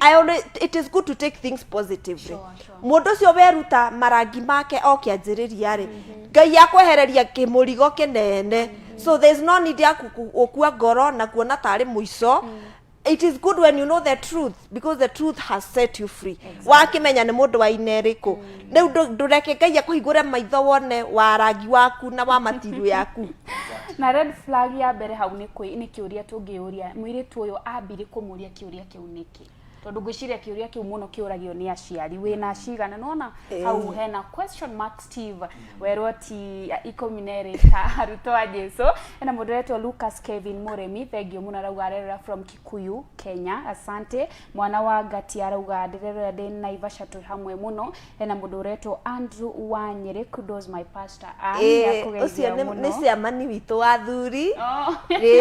it is good to take things positively mundu ucio weruta marangi make okianjiriria ri ngai akwehereria kimurigo kinene so there is no need ya kukua ngoro na kuona tari muico it is good when you know the truth because the truth has set you free wakimenya ni mundu wa ineriko riu ndureke ngai akuhingure maitho wone wa rangi waku na wa matiru yaku na red flag ya mbere hau ni kiuria tungiuria mwiritu uyu ambire kumuria kiuria kiu niki tondu ngwiciria kiuria kiu muno kiuragio ni aciari wina cigana nona hau hena question mark Steve werwo ti 12 ta arutwo a Jesu ena mundu wetwo Lucas Kevin Muremi thengio muno arauga arerera from Kikuyu Kenya asante mwana wa Ngati arauga ndirerera ndi Naivasha tu hamwe muno ena mundu wetwo Andrew Wanyere kudos my pastor ucio ni ciamani witu wa thuri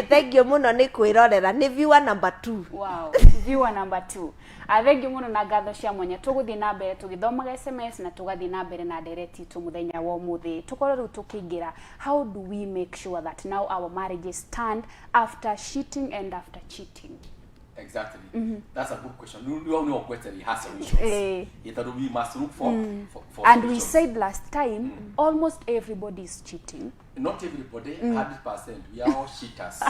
thengio muno ni kwirorera ni viewer number 2 wow viewer number 2 athengio muno na ngatho cia mwanya tuguthi na mbere tugithomaga SMS na tugathi na mbere na direct tu muthenya wa muthi tukorwo riu tukingira how do we make sure that now our marriages stand after cheating and after cheating? Exactly. That's a good question. You all know what it has solutions. We must look for and solutions. We said last time almost everybody is cheating. Not everybody, 100%. We are all cheaters.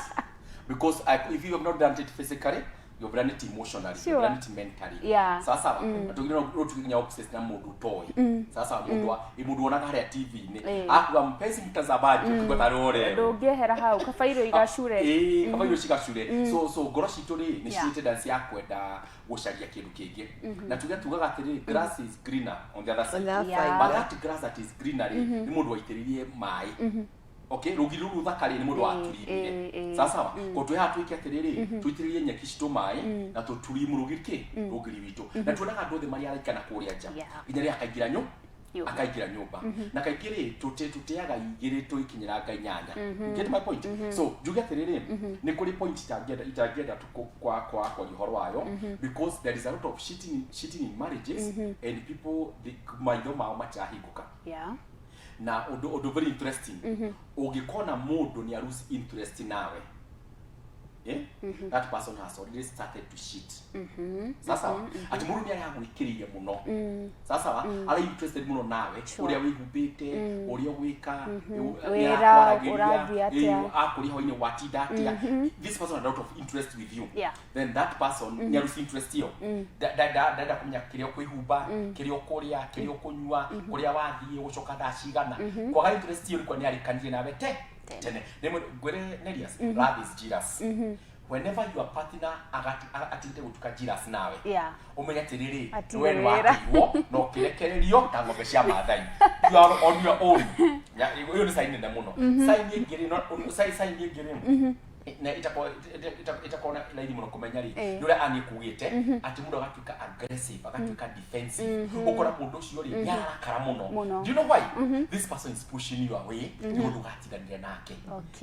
Because if you have not done it physically, you've done it emotionally, you've done it mentally. Yeah. Sasa tukinya obsessed na mundu toy. Sasa mundu ona haria TV ni akuga mpenzi mtazamaji ukigota rore. Ndungehera hau kafairo igacure. Kafairo cigacure. So ngoro citu ni ciite dance ya kwenda gucaria kindu kingi. Na tugaga atiri grass is greener on the other side. But that grass that is greener ni mundu waitiririe mai. Okay, rugiru thakari ni mundu aturirie. Sasa ko twe hatuike atiriri twitiririe nyeki citu mai na tuturi murugirike rugiri witu. Na tuonaga andu othe mari araikana kuria nja. Inya ria akaigira nyumba. Na kaigire tuteaga igire tuikinyira ngai nyanya. Get my point? So juga atiriri ni kuri point itagenda kwa ihoro wayo because there is a lot of cheating in marriages and people maitho mao machahinguka. Yeah. Na odo very interesting. Ugikona mundu ni lose interest nawe. That person has already started to cheat. Sasa ati mundu ni aragwikiriria muno. Sasa ari interested muno nawe uria wigumbite uria gwika akuri hoine watidatia. This person has a lot of interest with you. Then that person ni lose interest yo. Dada kumenya kirio kwihumba kirio kuria kirio kunyua kuria wathie gucoka thacigana kwaga interest yo kwa ni arikanire nawe tene gwere Nelius love is Jesus. Whenever your partner atinde gutuka Jesus nawe umenya tiriri we ni watiwo no kirekererio ta ngombe cia mathai you are on your own yo ni sign na muno sign ingiri no sign ingiri na itakona laini muno kumenya ri nure ani kugite ati mundu agatuka aggressive agatuka defensive ukora mundu ucio ri yarakara muno. Do you know why? This person is pushing you away mundu gatiganire nake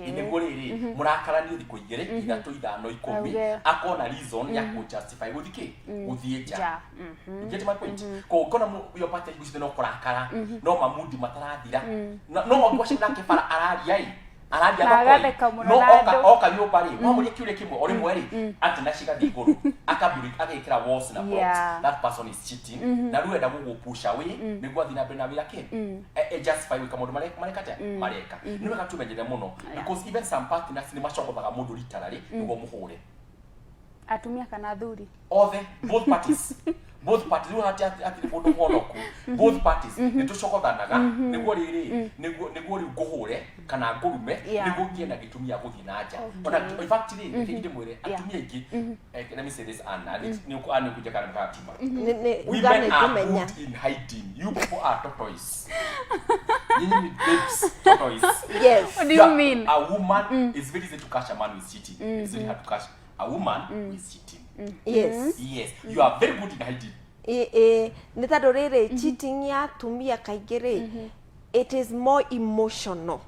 ine goriri murakara ni thiko igere ithatu ithano 10 akona reason ya ku justify guthike guthie ja. Get my point? Ko kona your partner gucite no kurakara no mamudi matarathira no ngwashe nake para araria no oka nyobari muri kiure kimwe ori mweri ati nashiga diguru akabiri agekira walls na blocks. That person is cheating na ruenda gugupusha we nigwa thina bena wira ke justify we kamundu mareka niwe gatumenyere muno because even some partners ni machogothaga mundu literally nigwo muhure atumia kana thuri both parties you have to bodo honoku both parties nitucokothanaga niguo riri niguo ri guhure kana ngurume niguo kiena gitumia guthinaja ona in fact ri kindi mwire atumia ingi let me say this ni kuja kana mkatima women are good in hiding. You people are tortoise. You need babes tortoise. Yes. What do you mean? A woman is very easy to catch a man who is cheating. It's very hard to catch a woman who is cheating. Yes. You are very good in hiding. Nitado rere cheating ya tumia kaigere. It is more emotional.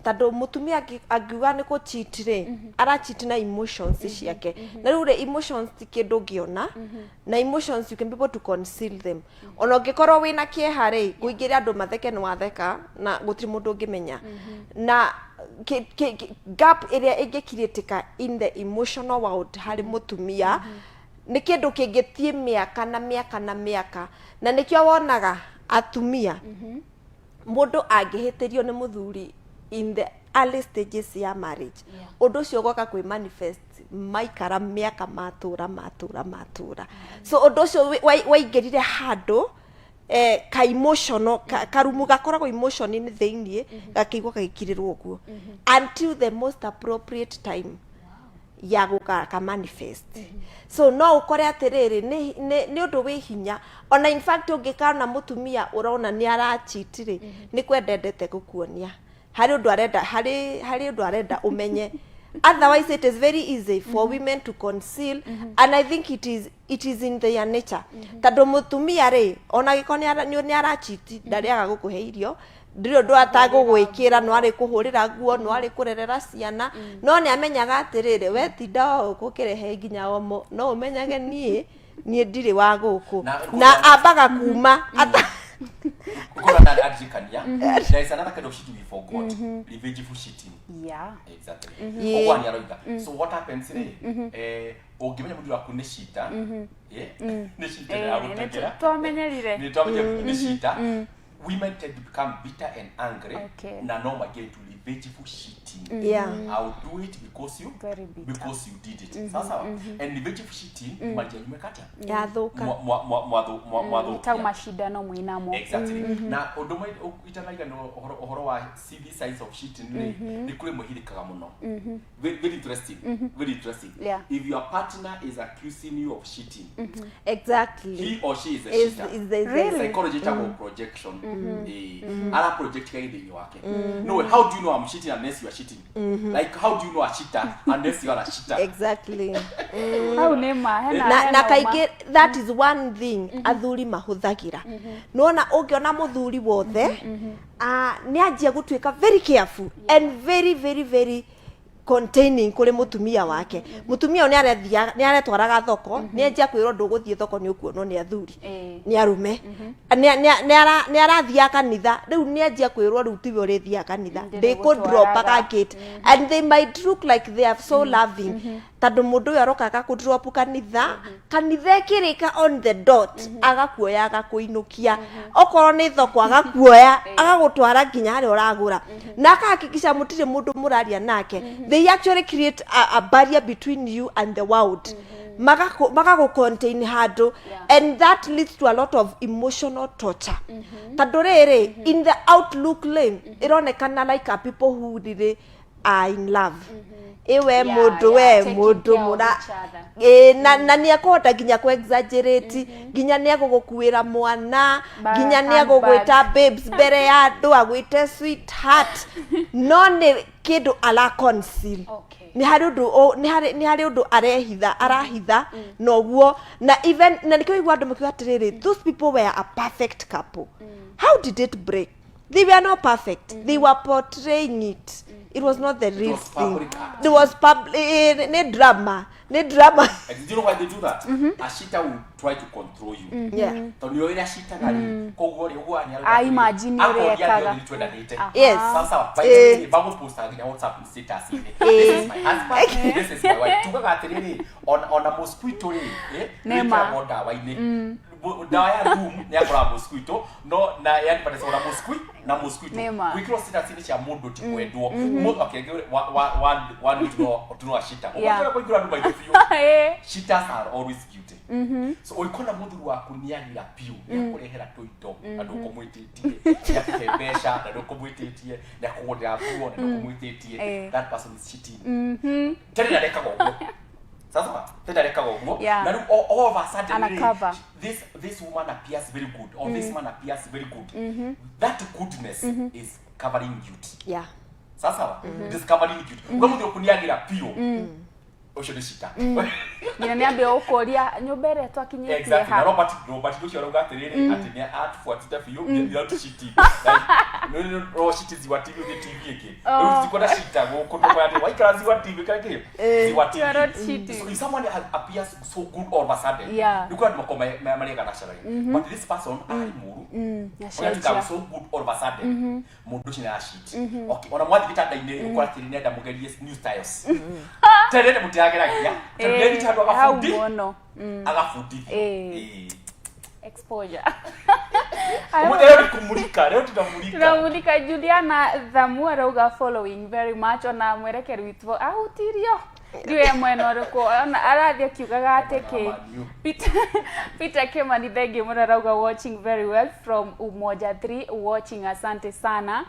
Tado mutumia agiwa niko cheat re ara cheat na emotions ciake na rure emotions tikindu giona na emotions you can be able to conceal them ono gikorwo wina kieha re kuingira andu matheke no watheka na gutiri mundu ngimenya na gap area ingikiritika in the emotional world hari mutumia ni kindu kingitie miaka na miaka na nikio wonaga atumia mundu angihitirio ni muthuri in the early stages ya marriage undu cio goka kwi manifest maikara miaka matura so undu cio waingirire handu ka emotional karumu gakoragwo emotion ni theinie gakiigwa gakirirwo guo until the most appropriate time ya gukaka manifest so no ukore atiriri ni undu wi hinya ona in fact ungikana mutumia urona ni arachitire ni kwendendete gukuonia hari undu arenda umenye otherwise it is very easy for women to conceal and I think it is in their nature tando mutumia ri ona gikoni ni arachiti ndariaga gukuhe irio ndio ndo atagugwikira no ari kuhurira guo no ari kurerera ciana no ni amenyaga atiriri we tinda ukukirehe nginya omo no umenyage nie ndiri wa guku na ambaga kuma Kukora na adjikania there is another kind of shit we forgot revengeful cheating exactly one yaroiga so what happens today ogimenya mudu akune shita ne shita agutegera twamenyerire ni shita women tend to become bitter and angry na no again to revengeful cheating I'll do it because you did it sasa and revengeful cheating maji umekata yathuka mwa mashindano mwinamo exactly na odoma itanaiga no ohoro wa CV size of cheating ni kule muhirikaga muno very interesting if your partner is accusing you of cheating exactly he or she is a cheater psychology projection ara project kaidi wake no how do you know I'm cheating unless you are cheating like how do you know a cheater unless you are a cheater exactly how nema na kaige that is one thing athuri mahuthagira nona ungiona muthuri wothe ni anjia gutwika very careful and very containing kuri mutumia wake mutumia ni aretwaraga thoko ni anjia kwirwo nduguthie thoko ni ukuonwo ni athuri ni arume ni arathia kanitha riu ni anjia kwirwo riu tiwe urithia kanitha they could drop a gate and they might look like they are so loving tando mundu yarokaga ku drop kanitha kirika on the dot agakuoya agakuinukia okorwo ni thoko agakuoya agagutwara nginya ari uragura na akahakikisha mutire mundu muraria nake they actually create a barrier between you and the world magago contain hado and that leads to a lot of emotional torture tadorere in the outlook lane ironekana like a people who really are in love ewe mudu mura na ni akota ginya ku exaggerate ginya ni agugukuira mwana ginya ni agugwita babes bere ya andu agwite sweetheart no ni kindu ala conceal ni hari undu arahitha noguo na even na nikigwa andu mukiwa atiriri those people were a perfect couple how did it break? They were not perfect. They were portraying it. It was not the real thing. It was drama. Do you know why they do that? A cheater will try to control you. Tonyo ile cheater gani kogori huani I imagine ile kaga. Yes. Sasa by bago post agina WhatsApp status ile. This is my husband. This is my wife. Tukaga atiriri on a mosquito nema boda waine. Dawa ya room ni akora mosquito no na yani pata sora mosquito we cross status cha mundu tikwendwo okay one to know a cheater ukora kwa ndu by the cheaters are always guilty so oikona mundu wa kunianira piu ya kurehera toito andu komwititie ya kebesha andu komwititie na kugoda puo na komwititie that person is cheating tena leka gogo sasa tena leka gogo na all of a sudden this woman appears very good or this man appears very good that goodness is covering guilt sasa discovering guilt ukamuthi okuniagira pio oshodishika niambie ukoria nyumbere twakinyete ha exactly na Robert Lucio aroga atiriri ati art for tita fio ya tushiti no shiti ziwa TV again zikona shita kutoka ati waikara ziwa TV kake ziwa TV so if someone appears so good all of a sudden you can't makoma mali kana shara but this person ai muru yashika so good all of a sudden mundu china shit okay ona mwathi kitanda ine kwa tiri nenda mugerie new styles terere mutiageragia terere kitandwa how mono agafundi exposure Leo kumulika, leo tunamulika Juliana Thamua rauga following very much ona mwerekeru witwo ahutirio ndiwe mwena riko ona arathi akiugaga ateke Peter Kimani thenge murarauga watching very well from Umoja 3 watching asante sana.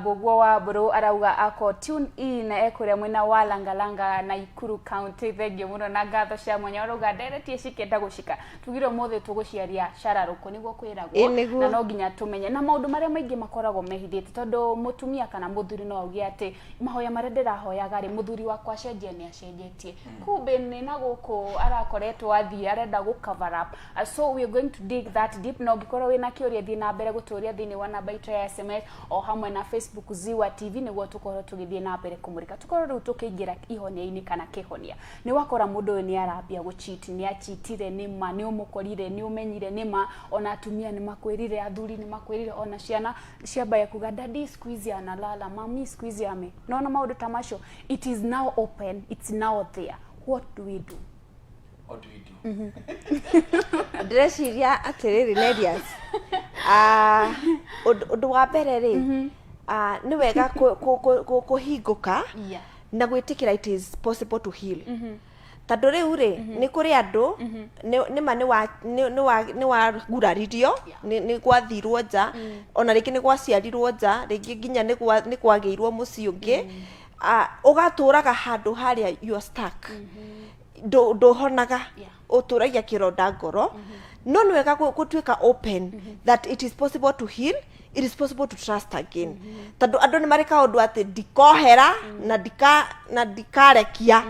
Bogwo wa bro arauga ako tune in ekuria mwena wa Langalanga na Ikuru County thenge muno na gatho cia mwanya arauga direct icikenda gushika tugire mothe tuguciaria shararuko niguo kwiragwo na no nginya tumenye na maundu maria maingi makoragwo mehithite tondu mutumia kana muthuri no augie ati mahoya maria ndirahoyaga ri muthuri wakwa cenjia ni acenjetie kumbe ni na guku arakoretwo athii arenda gu cover up. So we are going to dig that deep. No gikorwo wina kiuria thii na mbere guturia thini wa namba itu ya SMS o hamwe na Facebook Ziwa TV niguo tukorwo tugithie na mbere kumurika tukorwo riu tukiingira ihonia-ini kana kihonia ni wakora mundu ni arambia gu cheat ni achitire ni ma ni umukorire ni umenyire ni ma ona atumia ni makwirire athuri ni makwirire ona ciana ciambaya kuga daddy squeeze analala mami squeeze ame naona maundu tamasho. It is now open, it's now there. What do we do? Ndreciria atiriri Nedias undu wa mbere ri ni wega kuhinguka na gwitikira it is possible to heal. Tondu riu ri ni kuri andu ni wa guraririo ni gwathirwo nja ona ringi ni gwaciarirwo nja ringi nginya ni kwageirwo muci ungi ugaturaga handu haria you are stuck do honaga uturagia kironda ngoro no ni wega gutuika open that it is possible to heal, it is possible to trust again. Tondu andu ni marika undu ati dikohera na dikarekia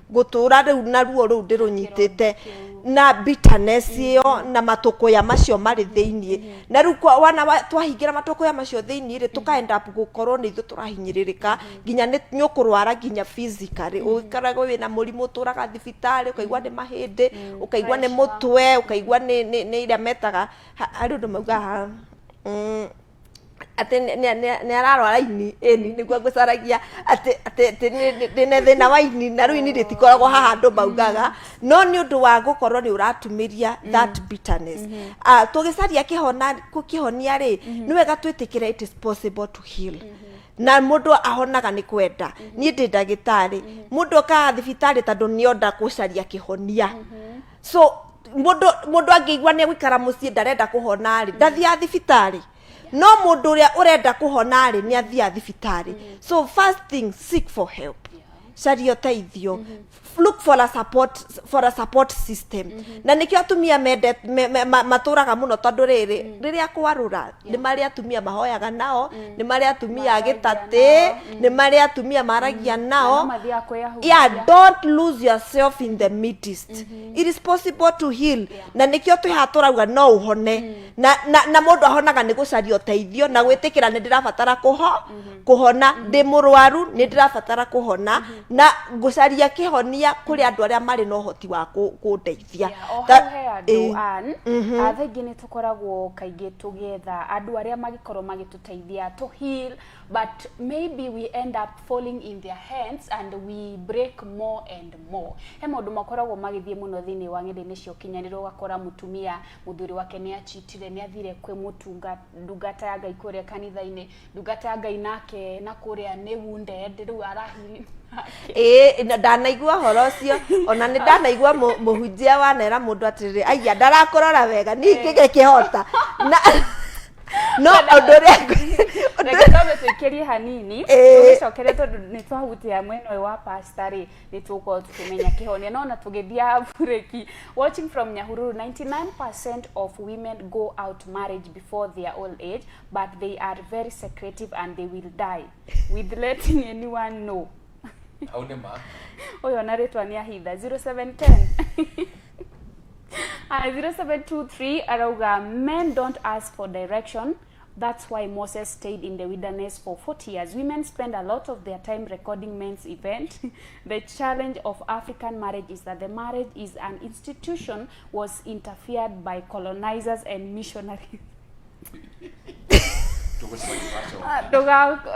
gutura riu na ruo riu ndirunyitite na bitterness yo na matokoya macio mari thiini na riu wana twahingira matokoya macio thiini ri tukaenda gukorwo ni ithu turahinyiririka nginya ni nyukurwara nginya physically ukaraga wina murimu turaga thibitari ukaigwa ni mahindi ukaigwa ni mutwe ukaigwa ni ira metaga ari undu mauga ate ne ararwara ini niguo ngũcaragia ate ne thina wa ini na rĩu ini rĩtikoragwo haha andũ maugaga no nĩ ũndũ wa gũkorwo nĩ ũratumiria that bitterness. Tũgĩcaria kĩhonia rĩ nĩ wega twĩtĩkĩre it is possible to heal. Na mundu ahonaga ni kwenda ni ndi ndagitari mundu ka thibitari tondu ni onda kucaria kihonia. So mundu angĩigua ni gwikara mucii ndarenda kuhona ri ndathia thibitari no mundu uria urenda kuhona ri ni athia thibitari. So first thing, seek for help. Caria teithio, look for a support system. Na nikio atumia mende maturaga muno tondu riria kwarura ni mari atumia mahoyaga nao ni mari atumia gitate ni mari atumia maragia nao. Yeah, don't lose yourself in the midst. It is possible to heal. Na nikio twihaturauga no uhone na mundu ahonaga ni gucaria teithio na gwitikira ni ndirabatara kuhona ndi murwaru ni ndirabatara kuhona na ngucaria kihonia kuri andu aria mari no hoti wa kundeithia thengi ni tukoragwo kaingi tugetha andu aria magikorwo magituteithia to heal, but maybe we end up falling in their hands and we break more and more. He maundu makoragwo magithie muno thini wa ng'enda-ini cia ukinyanĩria ugakora mutumia muthuri wake ni achitire ni athire kwe ndungata ya Ngai kuria kanitha-ini ndungata ya Ngai nake na kuria ni wounded riu arahiri ndanaigua horo cio ona ni ndanaigua muhunjia wanera mundu atiriri aya ndarakorora wega ningige kihota na no ondoria ndagatobe tukirie hanini tugicokere tondu ni twahutia mweno wa pastari ni tuko tukimenya kihonia no na tugithia bureki. Watching from Nyahururu, 99% of women go out marriage before their old age, but they are very secretive and they will die with letting anyone know. Aunema oyo naretwa ni ahitha 0710 0723 arauga men don't ask for direction. That's why Moses stayed in the wilderness for 40 years. Women spend a lot of their time recording men's event. The challenge of African marriage is that the marriage is an institution was interfered by colonizers and missionaries.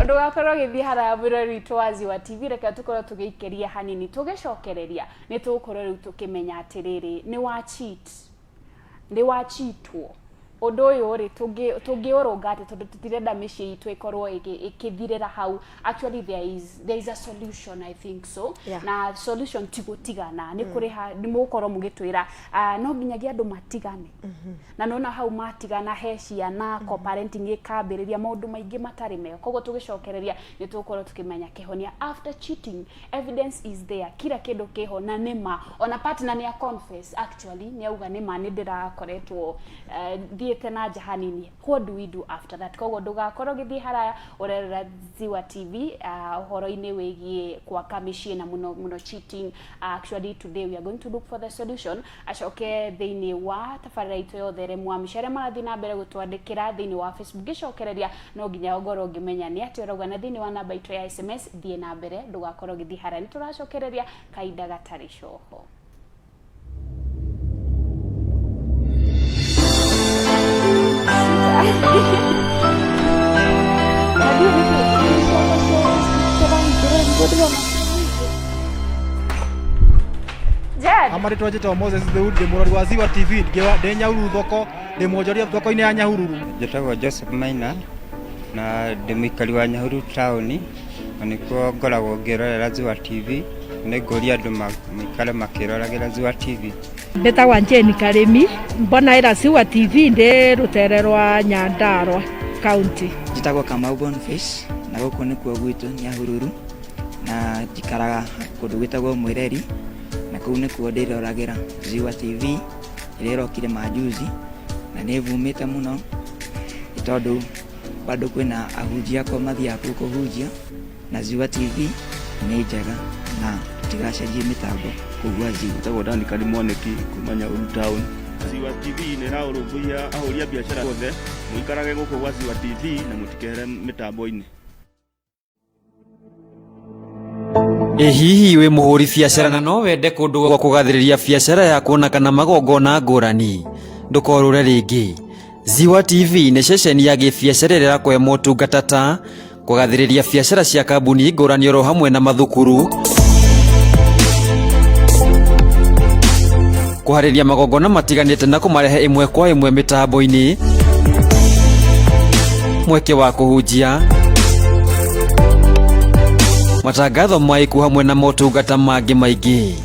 Ndugakorwo githii harabura ritu wa Ziwa TV reka tukorwo tugiikeria hanini tugicokereria ni tukorwo riu tukimenya atiriri ni wa cheatwo Odo yori tugi orogate tondu tutirenda mici itu ikorwo ikithirira hau. Actually there is a solution, I think so. Yeah. Na solution tigotigana ni kuri ha ni mukorwo mugitwira no nginyagia andu matigane. Na nona hau matigana heshia na co-parenting ikambiriria maundu maingi matari meo. Koguo tugicokereria ni tukorwo tukimenya kihonia after cheating, evidence is there. Kila kindu kiho na nima ona partner ni a confess actually ni auga nima ni ndirakoretwo thiete na jahanini. What do we do after that? Koguo ndugakorwo githi haraya urerera Ziwa TV uhoro-ini wigie kwa kamishi na muno cheating. Actually today we are going to look for the solution. Acoke thiini wa tabarira itu yothe remwa michere marathi na mbere gutwandikira thiini wa Facebook gicokereria no nginya ogoro ngimenya ni ati urauga na thiini wa namba itu ya SMS thie na mbere ndugakorwo githi haraya ni turacokereria kaida gatari coho. Amari twajita Moses Theudi murori wa Ziwa TV ngewa Nyahururu thoko ndi mwonjoria thoko-ini ya Nyahururu. Njĩtagwo Joseph Maina na ndi mũikari wa Nyahururu town na nĩkuo ngoragwo ngĩrorera Ziwa TV. Nĩ ngũria andũ maikare makĩroragĩra Ziwa TV. Ndĩtagwo Jane Karĩmi mbonaĩra Ziwa TV ndĩ rũtere rwa Nyandarua county. Njĩtagwo Kamau Boniface na gũkũ nĩkuo gwitũ Nyahururu na njikaraga kũndũ gwĩtagwo Mwĩreri na kũu nĩkuo ndĩroragĩra Ziwa TV ĩrĩa ĩrokire majuzi na nĩvumĩte mũno tondũ bado kwĩna ahunjia akwa mathiaga kũu kũhunjia na Ziwa TV nĩ njega na tigacenjie mĩtambo kũgua Ziwa. Njĩtagwo Dani Karimwanĩki kuma Nyahururu town. Ziwa TV nĩ ĩraũrũmbũiya ahũri a biacara othe mũikarage gũkũ gwa Ziwa TV na mũtikehere mĩtambo-inĩ. Hihi wi muhuri biacara na no wende kundu gwa kugathiriria biacara yaku na kana magongona ngurani ndukorure ringi. Ziwa TV ni ceceni ya gibiacara ĩrĩa ĩrakũhe motungata ta kugathiriria biacara cia kambuni ngurani oro hamwe na mathukuru, kuharĩria magongona matiganĩte na kumarehe imwe kwa imwe mitambo-ini, mweke wa kuhunjia, matangatho maiku hamwe na motungata mangi maingi.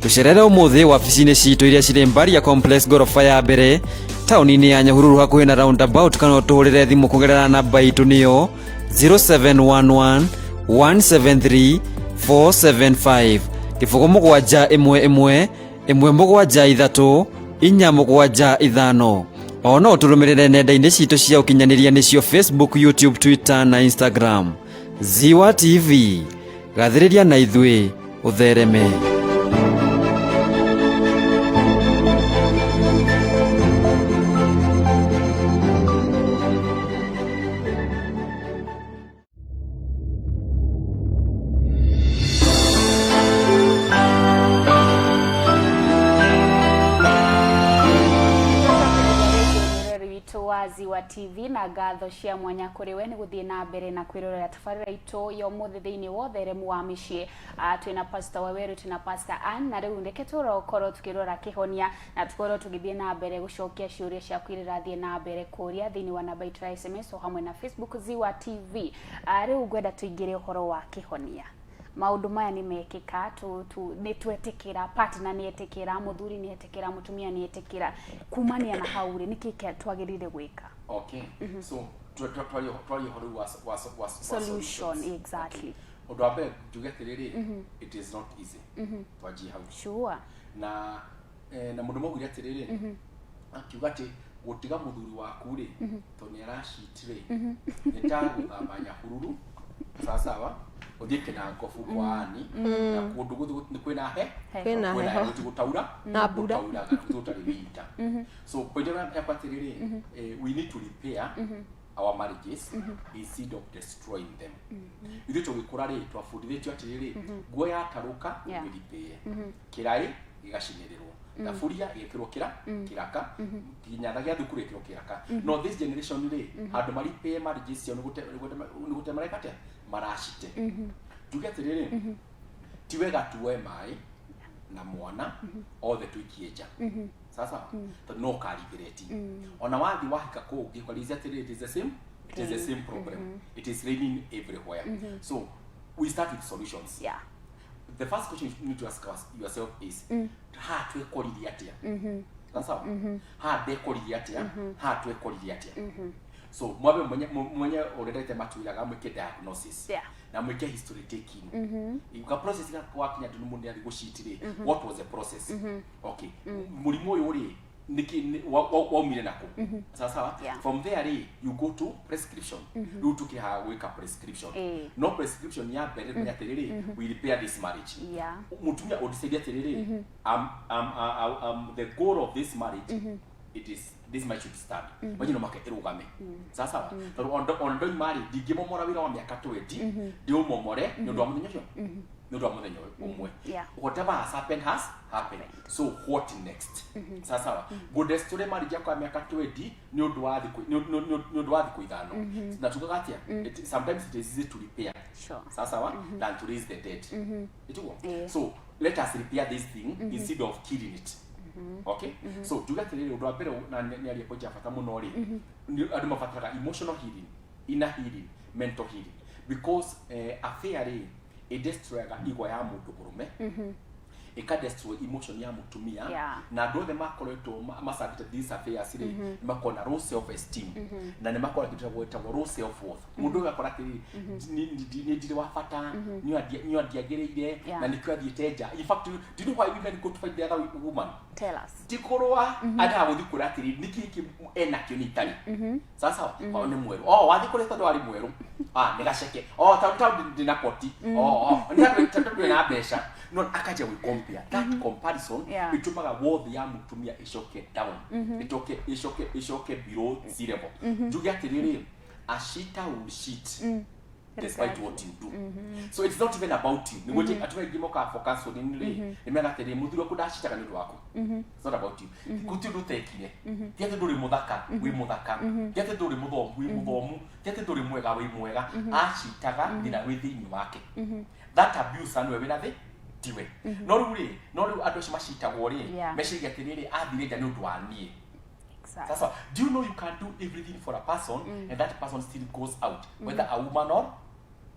Tucerere umuthi wabici-ini citu iria cirĩ Mbaria Complex gorofa ya mbere tauni-ini ya Nyahururu hakuhĩ na roundabout, kana tuhurire thimu kugerera namba itu niyo 0711 173 475 kifungo mũgwanja ĩmwe ĩmwe ĩmwe mũgwanja ithatũ inya mũgwanja ithano. Ona ũtũrũmĩrĩre nenda-inĩ citu cia ũkinyanĩria nĩcio Facebook, YouTube, Twitter na Instagram. Ziwa TV, gathĩrĩria na ithuĩ ũthereme. Ziwa TV na ngatho cia mwanya kuri we ni guthie na mbere na kwirorera tabarira itu yo muthi thiini wothe remu wa micii. Twina Pastor Waweru, twina Pastor Ann na riu ndeke turokorwo tukirora kihonia na tukorwo tugithie na mbere gucokia ciuria cia kwirira thie na mbere kuria thiini wa namba itu ya SMS o hamwe na Facebook Ziwa TV. Riu ngwenda tuingire uhoro wa kihonia. Maundu maya ni mekika ni twetekera partner ni etekera muthuri ni etekera mutumia ni etekera kumania na hauri nikike twagirire gwika. Okay. So twali horo was solution exactly. Odo abe jugeterere it is not easy. Twaji hau. Sure. Na mundu moguri aterere akiugate gutiga muthuri waku ri to ni arashitire nitagutha Nyahururu sawa uthike na ngofu kwani na kundu kwina kwina heho gutaura na mbura tutari winter. So kwendera yapatirire we need to repair our marriages instead of destroying them. Ithu tugikura ri twafundithitio atiriri guo yataruka wiripe kirai igashinyirirwo thaburia igekirwo kiraka kinya gia thukuru ikirwo kiraka. No this generation ri andu maripe marriages cio nigute marekate marashite tugeterere tiwega tuwe mai na mwana othe tuikie nja sasa to no calibrate ona wathi wahika ko ukikoliza tele it is the same problem it is raining everywhere so we start with solutions. The first question you need to ask yourself is how to equality atia sasa how de equality atia how to equality atia so mwabe mwenye orerete matuira mweke diagnosis na mweke history taking you process ka wakinya tunu mundu ali gushitire what was the process okay mulimo yori niki waumire nako sasa from there you go to prescription you took ha wake up prescription no prescription ya bere ya terere we repair this marriage mutumia odisaidia terere the goal of this marriage it is this marriage should start wajino make erugame sasa on mari digimo mora wira wa miaka 20 dio momore ndo amunyo ndo amunyo umwe whatever has happened so what next sasa good story mari yako ya miaka 20 ndo wathi kuithano na tukagatia sometimes it is easy to repair sasa than to raise the dead so let us repair this thing instead of killing it. Okay? So tugatirire ndo abere na nyari ko jafata muno ri adu mafatara emotional healing, inner healing, mental healing because affair e destroy ga igwa ya mundu kurume eka destroy emotion ya mutumia na ndo the makoleto masabita this affair siri makona low self esteem na ne makola kitu gweta low self worth mundu akora kiri ni dire wafata ni adiagereire na nikwa dieteja in fact do you know why we can go to find the other woman? Tell us. Tikoroa ada wuthi kuratiri niki ena kyo ni tari sasa one mweru wathi kureta ndo ari mweru nigaceke tau dinapoti ni na besha no akaje we compare that comparison itumaga worth ya mutumia ishoke down ishoke below zero jugi atiriri ashita will shit despite what you do so it's not even about you ni wote atuwe gimoka focus on ni imena tere muthiro kudashita kanito wako it's not about you kutiru tekire tiate nduri muthaka wi muthaka tiate nduri muthomu wi muthomu tiate nduri mwega wi mwega ashitaga ndina wi thini wake that abuse anwe wina the tiwe no ru adu shimashita wori meshiga tiriri athire jani udwanie. Sasa do you know you can do everything for a person and that person still goes out whether a woman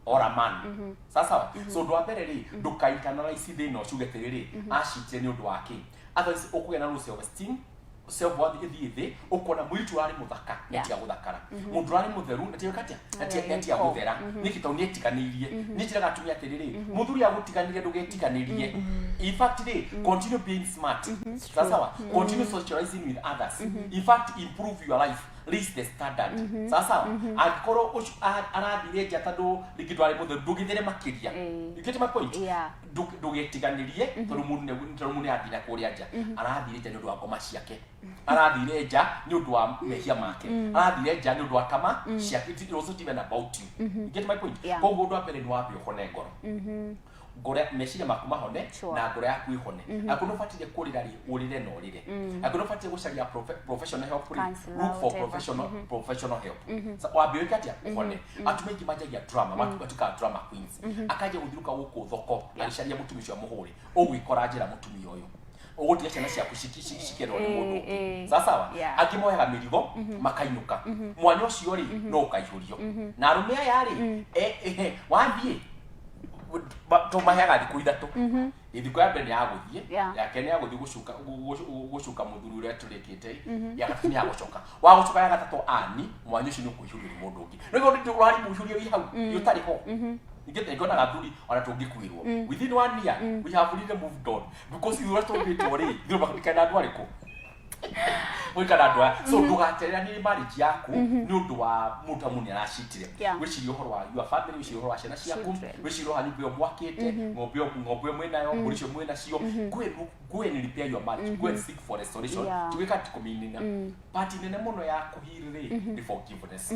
or a man sasa so do abereri do ka internalize the no sugar terere ashite ni odo wake others okugena no self esteem self worth ithiithe ukona mwitu ari muthaka netia guthakara mundu ari mutheru netia katia netia guthera nikito nietikanirie nitiraga tumia terere muthuri agutiganirie ndugetikanirie in fact continue being smart sasa continue socializing with others in fact improve your life reach the standard sasa akoro arathire jatado ligitwari mutheru ndugithere makiria you get my point ndugetiganirie tondu mundu athira kuria nja arathire nja ndu akoma ciake arathire nja ndu wa mehia make arathire nja ndu akama ciake it also even about you you get my point kogo ndu apere ni wapi okone ngoro gore meciria makuma hone na gore yaku ihone akuno fatire kurirari urire no rire akuno fatire gucaria professional help look for professional help so wabiwe katia hone atumengi majagia drama matuka drama queens akaje guthiruka guku thoko alisharia mutumisho wa muhuri ogwikora njira mutumio uyu ogotia ciana cia kushikishikero ni mundu sasa akimoyaga mirigo makainuka mwanya ucio ri no ukaiyurio na arumia yari wathie to mahaga thiku ithatu ithiko ya mbere ya guthie ya kene ya guthie gucuka muthuru ure turekete ya gatini ya gucoka wa gucoka ya gatatu ani mwanya ucio ni kuihurira mundu ungi no ndio urari muihurira wi hau yutari ho igete igona gathuri ona tungikuirwo within 1 year we have really moved on because you are told it already ndio bakikana andu ariko wikana ndwa so ndugaterera ni marriage yaku ni undu wa mutu amuni arashitire wicirio horo wa your family wicirio horo wa ciana ciaku wicirio ha nyumba mwakite ngombe mwenayo muricio mwenacio gwe ni repair your marriage go and seek for restoration tuweka tikominina but nene muno ya kuhirire ni forgiveness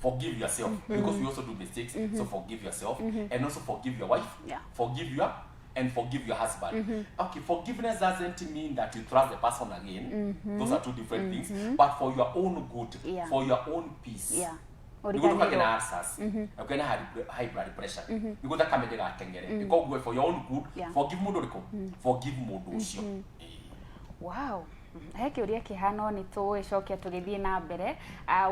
forgive yourself because we also do mistakes so forgive yourself and also forgive your wife forgive your husband. Okay, forgiveness doesn't mean that you trust the person again. Those are two different things. But for your own good, for your own peace. You go to answers. You're going to have high blood pressure. You go to come and get because for your own good, forgive Mudoriko, forgive Modosio. Wow. Heki uria kihano ni tuicokia tugithie na mbere.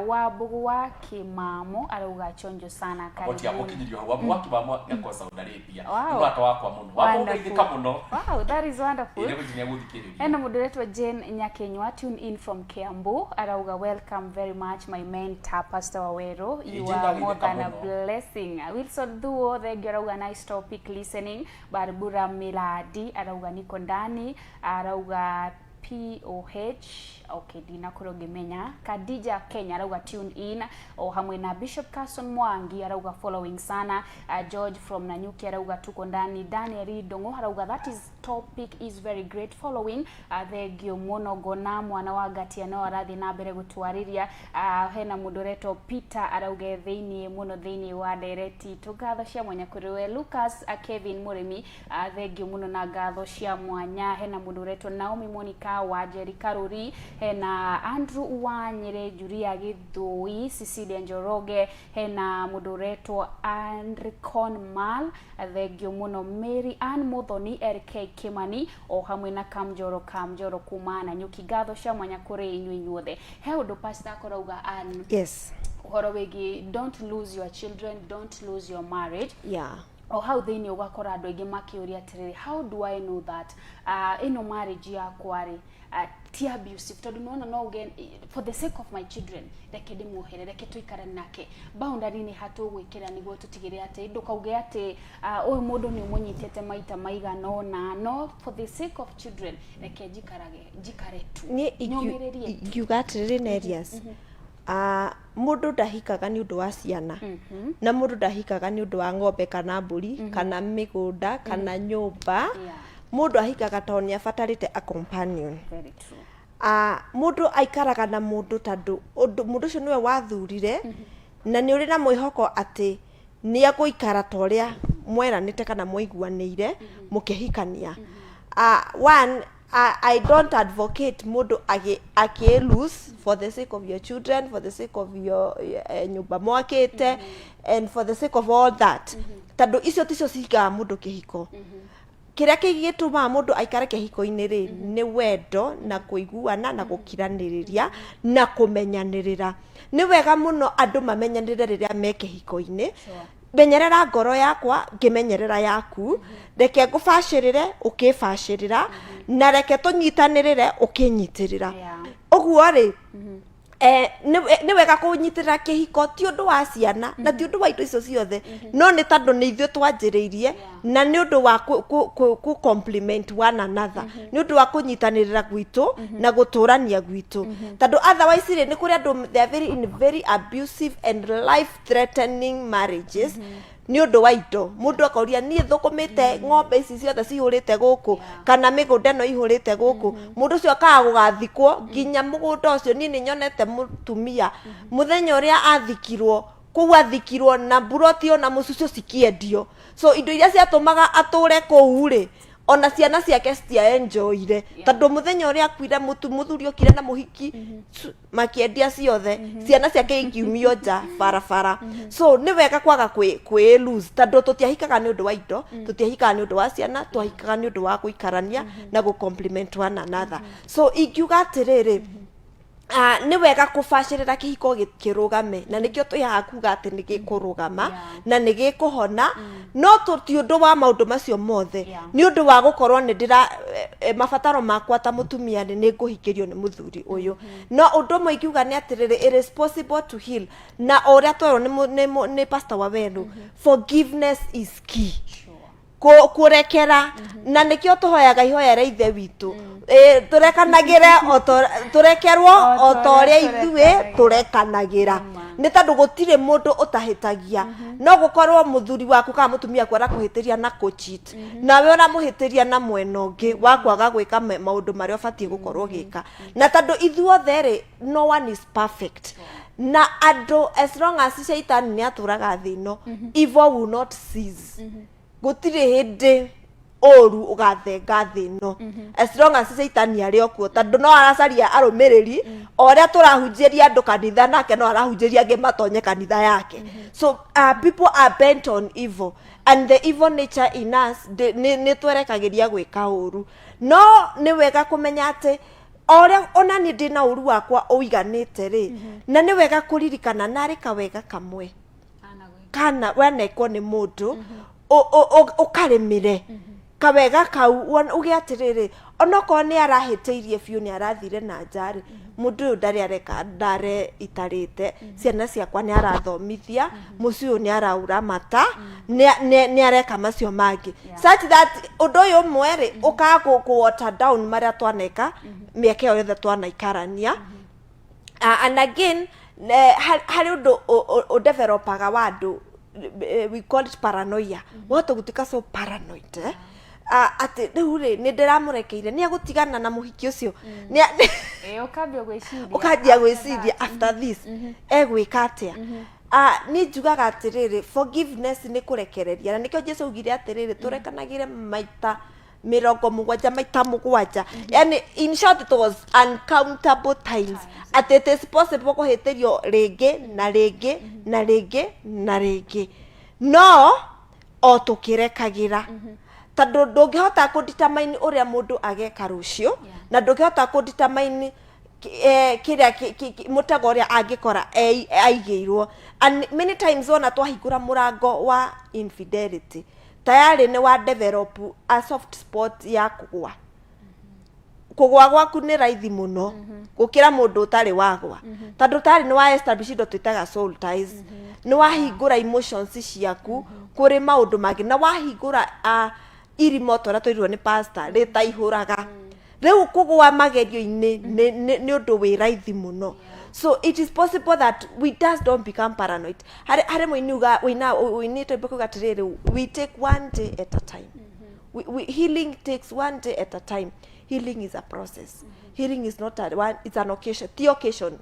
Wambugu wa Kimamo arauga chonjo sana karibu. Oti amukinyirio Wambugu wa Kimamo yako Saudi Arabia. Wow. Ni watu wako muno. Wambugu muno. Wow, that is wonderful. Ile kujinia guthikiriria. Ena moderator Jane Nyakenywa tune in from Kiambu. Arauga welcome very much my mentor Pastor Wawero. You are more than a blessing. Wilson Duo the arauga nice topic listening. Barbara Miladi arauga niko ndani. Arauga POH okay dina kurogemenya. Kadija Kenya arauga tune in. Hamwe na Bishop Carson Mwangi arauga following sana. George from Nanyuki arauga tuko ndani. Daniel Dongo arauga that is topic is very great following. Thegio muno gona mwana wa Gatia no arathi na mbere gutwariria. Hena moderator Peter arauga theini muno theini wa direct tugatho cia mwanya kuriwe Lucas Kevin Murimi thegio muno na gatho cia mwanya. Hena moderator Naomi Monica wa Jerika Ruri. Hena Andrew Wanyere Juria Githui Cecilia Njoroge. Hena moderator Andricon Mal thegio muno Mary Ann Muthoni RK Kimani hamwe na Kamjoro kumana nyuki gatho cia mwanya kuri inyu inyuothe. He undu pastor akorauga an yes uhoro wigi don't lose your children, don't lose your marriage. Yeah. How they ni ugakora andu aingi makiuria atiriri, how do I know that ino marriage yakwa ri ti abusive tondu no again for the sake of my children reke ndimuhere reke tuikarane nake boundary ni hatugwikira niguo tutigire ati ndukauge ati uyu mundu ni umunyitete maita maigana no for the sake of children reke jikare tu ni ngiuga atiriri Nerias mundu ndahikaga ni undu wa ciana na mundu ndahikaga ni undu wa ng'ombe kana mburi kana migunda kana nyumba. Mundu ahikaga toni afatarite a companion. Very true. Mundu aikaraga na mundu tandu mundu cio niwe wathurire na ni uri na mwihoko ati ni aguikara toria mweranite kana muiguanire mukihikania. One I don't advocate mundu ake lose for the sake of your children, for the sake of your nyumba mwakete and for the sake of all that. Tandu icio ticio ciga mundu kihiko. Kiria kigituma mundu aikare kihiko-ini ri ni wendo na kuiguana na gukiraniriria na kumenyanirira. Ni wega muno andu mamenyanirire riria me kihiko-ini. Menyerera ngoro yakwa ngimenyerera yaku, reke ngubacirire ukibacirira na reke tunyitanirire ukinyitirira. Uguo ri ni wega kunyitirira kihiko ti undu wa ciana na ti undu wa indo icio ciothe no ni tandu ni ithuĩ twanjĩrĩirie na ni undu wa ku compliment one another ni undu wa kunyitanirira gwitu na guturania gwitu tandu otherwise ni kuri andu they are very abusive and life threatening marriages. Ni undu wa indo mundu akoria nie thukumite ng'ombe ici ciothe cihurite guku kana migunda no ihurite guku mundu cio akaga gugathikwo nginya mugunda ucio ni nyonete mutumia muthenya uria athikirwo kuu athikirwo na buroti ona mucucio cikiendio so indo iria ciatumaga ature kuu ri ona ciana ciake citia enjoyire tandu muthenya uria akuire muthuri okire na muhiki makiendia ciothe ciana ciake ingiumio nja barabara. So ni wega kwaga kwi lose tandu tutiahikaga ni undu wa indo tutiahikaga ni undu wa ciana twahikaga ni undu wa guikarania na gu compliment one another. So ingiuga atiriri ni wega kubacirira kihiko kirugame na nikio twihaga kuga ati ni gikurugama na ni gikuhona no tuti undu wa maundu macio mothe ni undu wa gukorwo ni ndira mabataro makwa ta mutumia ni nguhikirio ni muthuri uyu no undu mwe ingiuga ni atiriri it is possible to heal na uria twero ni Pastor Wawero forgiveness is key. Kurekera na nikio tuhoyaga ihoya ria ithe witu turekanagire turekerwo o toria ithue turekanagira ni tandu gutire mundu utahitagia no gukorwo muthuri waku kana mutumia kwara kuhitiria na cheat nawe ona muhitiria na mweno ngi wa kwaga gwika maundu maria ubatie gukorwo gika na tandu ithuothe ri no one is perfect na andu as long as Satan ni aturaga thino evil will not cease. Gutire hindi oru ugathenga thino as long as Satan ari okuo tandu no aracaria arumiriri oria turahunjiria andu kanitha nake no arahunjiria nge matonye kanitha yake. So people are bent on evil and the evil nature in us ni twerekagiria gwika uru no ni wega kumenya ati Oria ona ni ndina uru wakwa uiganite ri na ni wega kuririkana nari kawega kamwe kana wanekwo ni mundu ukarimire kawega kau ugiatiriri onoko ni arahiteirie biu ni arathire na njari mundu ndari areka ndare itarite ciana ciakwa ni arathomithia muciu ni araura mata ni areka macio mangi such that undu uyu mweri ukaga ku water down maria twaneka mieke yothe twanaikarania and again hari undu developaga wandu we call it paranoia watu gutika so paranoid ati riu-ri ni ndiramurekeire ni agutigana na muhiki ucio ni ukambia gwiciria after this egwika atia ni njugaga atiriri forgiveness ni kurekereria na nikio Jesu ugire atiriri turekanagire maita 70 maita 7 yani in short it was uncountable times at it is possible kuhitirio ringi na ringi na ringi na ringi no o tukirekagira tando ndungihota kudetermine uria mundu ageka rucio na ndungihota kudetermine kiria mutego uria angikora aigeirwo and many times ona twahingura murango wa infidelity tayari ni wa develop a soft spot ya kugwa gwaku ni raithi muno gukira mundu utari wagwa tando tari ni wa establish indo twitaga soul ties ni wahingura emotions ciaku kuri maundu mangi na wahingura irimoto ra twirirwo ni pastor rita ihuraga riu kugwa magerio-ini ni undu wi raithi muno so it is possible that we just don't become paranoid hare moinuga we need to be gatiriri we take one day at a time healing takes one day at a time healing is a process healing is not it's an occasion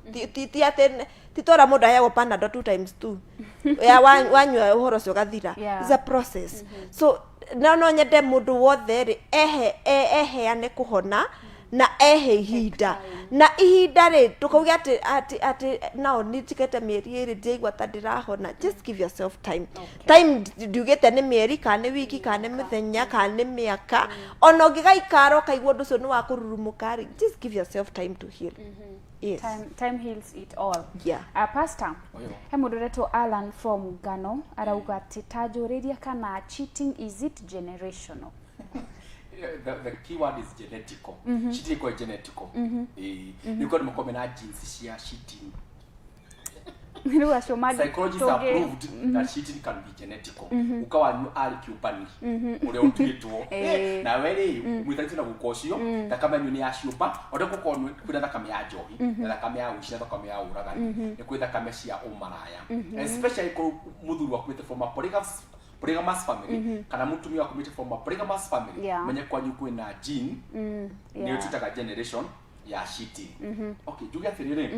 titora mundu ayago panado 2 times 2 ya wanywa uhoro cio gathira it's a process so no nyende mundu wothe ri eheane kuhona na ihinda na ihinda ri tukauge ati now nitikete mieri iri ndigwa ta ndirahona just give yourself time time ndugite ni mieri kana wiki kana mithenya kana miaka ona ungigaikara kaigwa undu ucio ni wa kururumuka ri just give yourself time to heal. Yes. Time heals it all. Yeah. Pastor, he mundu reto Alan from Gano arauga ati tajuriria kana cheating is it generational? The keyword is genetical. Cheating is genetical. You got to na genes cia cheating. Psychologists have proved that cheating can be genetical. Ukawa new ali kiupani ule utwitwo na weri mwithanite na gukocio thakame ni ya ciumba ode gukorwo kwina thakame ya njohi na thakame ya ucia thakame ya uragani ni kwina thakame cia umaraya especially ko muthuri wa kwite from a polygamous family kana mutumia wa kumite from a polygamous family menye kwanyu kwina gene ni tutaka generation ya cheating. Okay, jugia tirire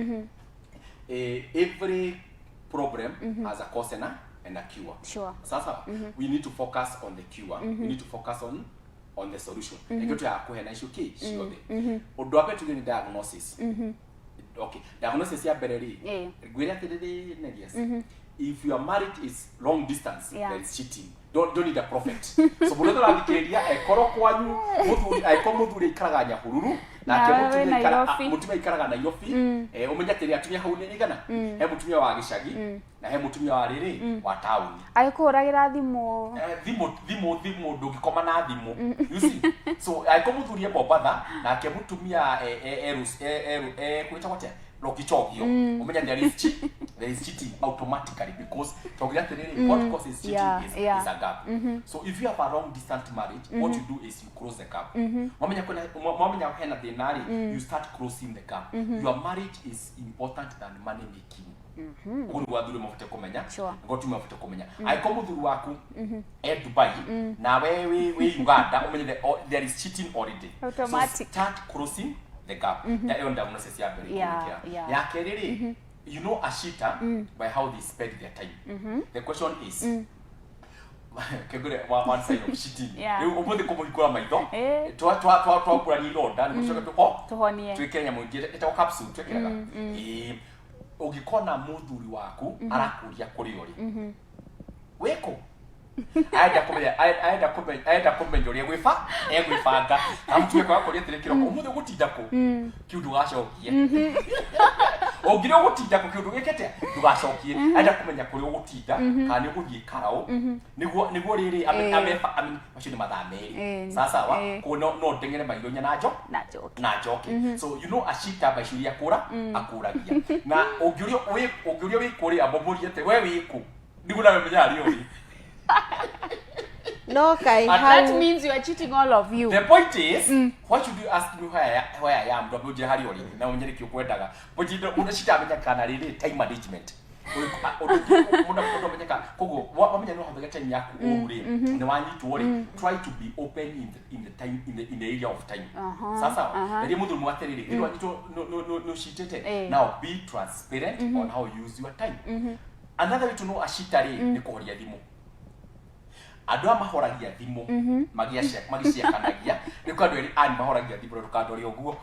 every problem has a cause and a cure. Sure. Sasa we need to focus on the cure. We need to focus on the solution. Ego ya kuhena issue ki shiode. Odo abetu ni diagnosis. Okay, diagnosis ya bereri. Gwira tirire ne yes. If your marriage is long distance, then it's cheating. Don't need a prophet. So bodo la dikeria ekoro kwanyu muthuri muthuri ikaraga nyahururu na mutumia ikaraga na yofi umenya tiri atumia hau ni igana he mutumia wa gicagi na he mutumia wa riri wa town aikuragira thimu thimu ndungikoma na thimu you see so muthuri Mombasa na ke mutumia kwita kwata lokichogio umenya there is cheating automatically because what causes cheating is a gap. So if you have a long distance marriage, what you do is you close the gap. Momenya hena denari, you start closing the gap. Your marriage is important than money making. Uri wadhuru mafute kumenya, ngotu mafute kumenya. Aiko mudhuru waku Dubai na we Uganda umenya there is cheating already. Automatic. So start closing the gap. That is diagnosis ya very ya kerere. You know a cheater by how they spend their time. The question is kegure one side of cheating. Ubonde kumukura maitho. Twa kurani londa ni kushoka tuhonie. Twikenya mwingire eta capsule twekeraga. Ugikona muthuri waku arakuria kuri ori. Weko aenda kumenya uria gwibanga amutwe kwa kuri tirikiro umuthe gutinda ku kiundu gacokie ongire gutinda ku kiundu gikete ndugacokie aenda kumenya kuri gutinda kana guthie karao niguo riri amefa mashini mathameri sasa wa ko no ndengere maironya na joke so you know ashita bashiria kura akuragia na ongirio wi kuri abomorie te we wiku ndiguna menya ari ori. No, Kai. That means you are cheating all of you. The point is, what should you ask me where I am? Don't you hurry on? Now when you get your daga, but you don't shit up in Canada. Time management. What you know how to get in yak only. No one need to worry. Try to be open in the time in the area of time. Sasa, the remote material. You want to no shit. Now be transparent on how you use your time. Another way to know a shitari ni kuhoria thimu. Andũ amahoragia thimu magĩcia kanagia nĩ kwa andũ ani mahoragia thimu ndũkandoria ũguo.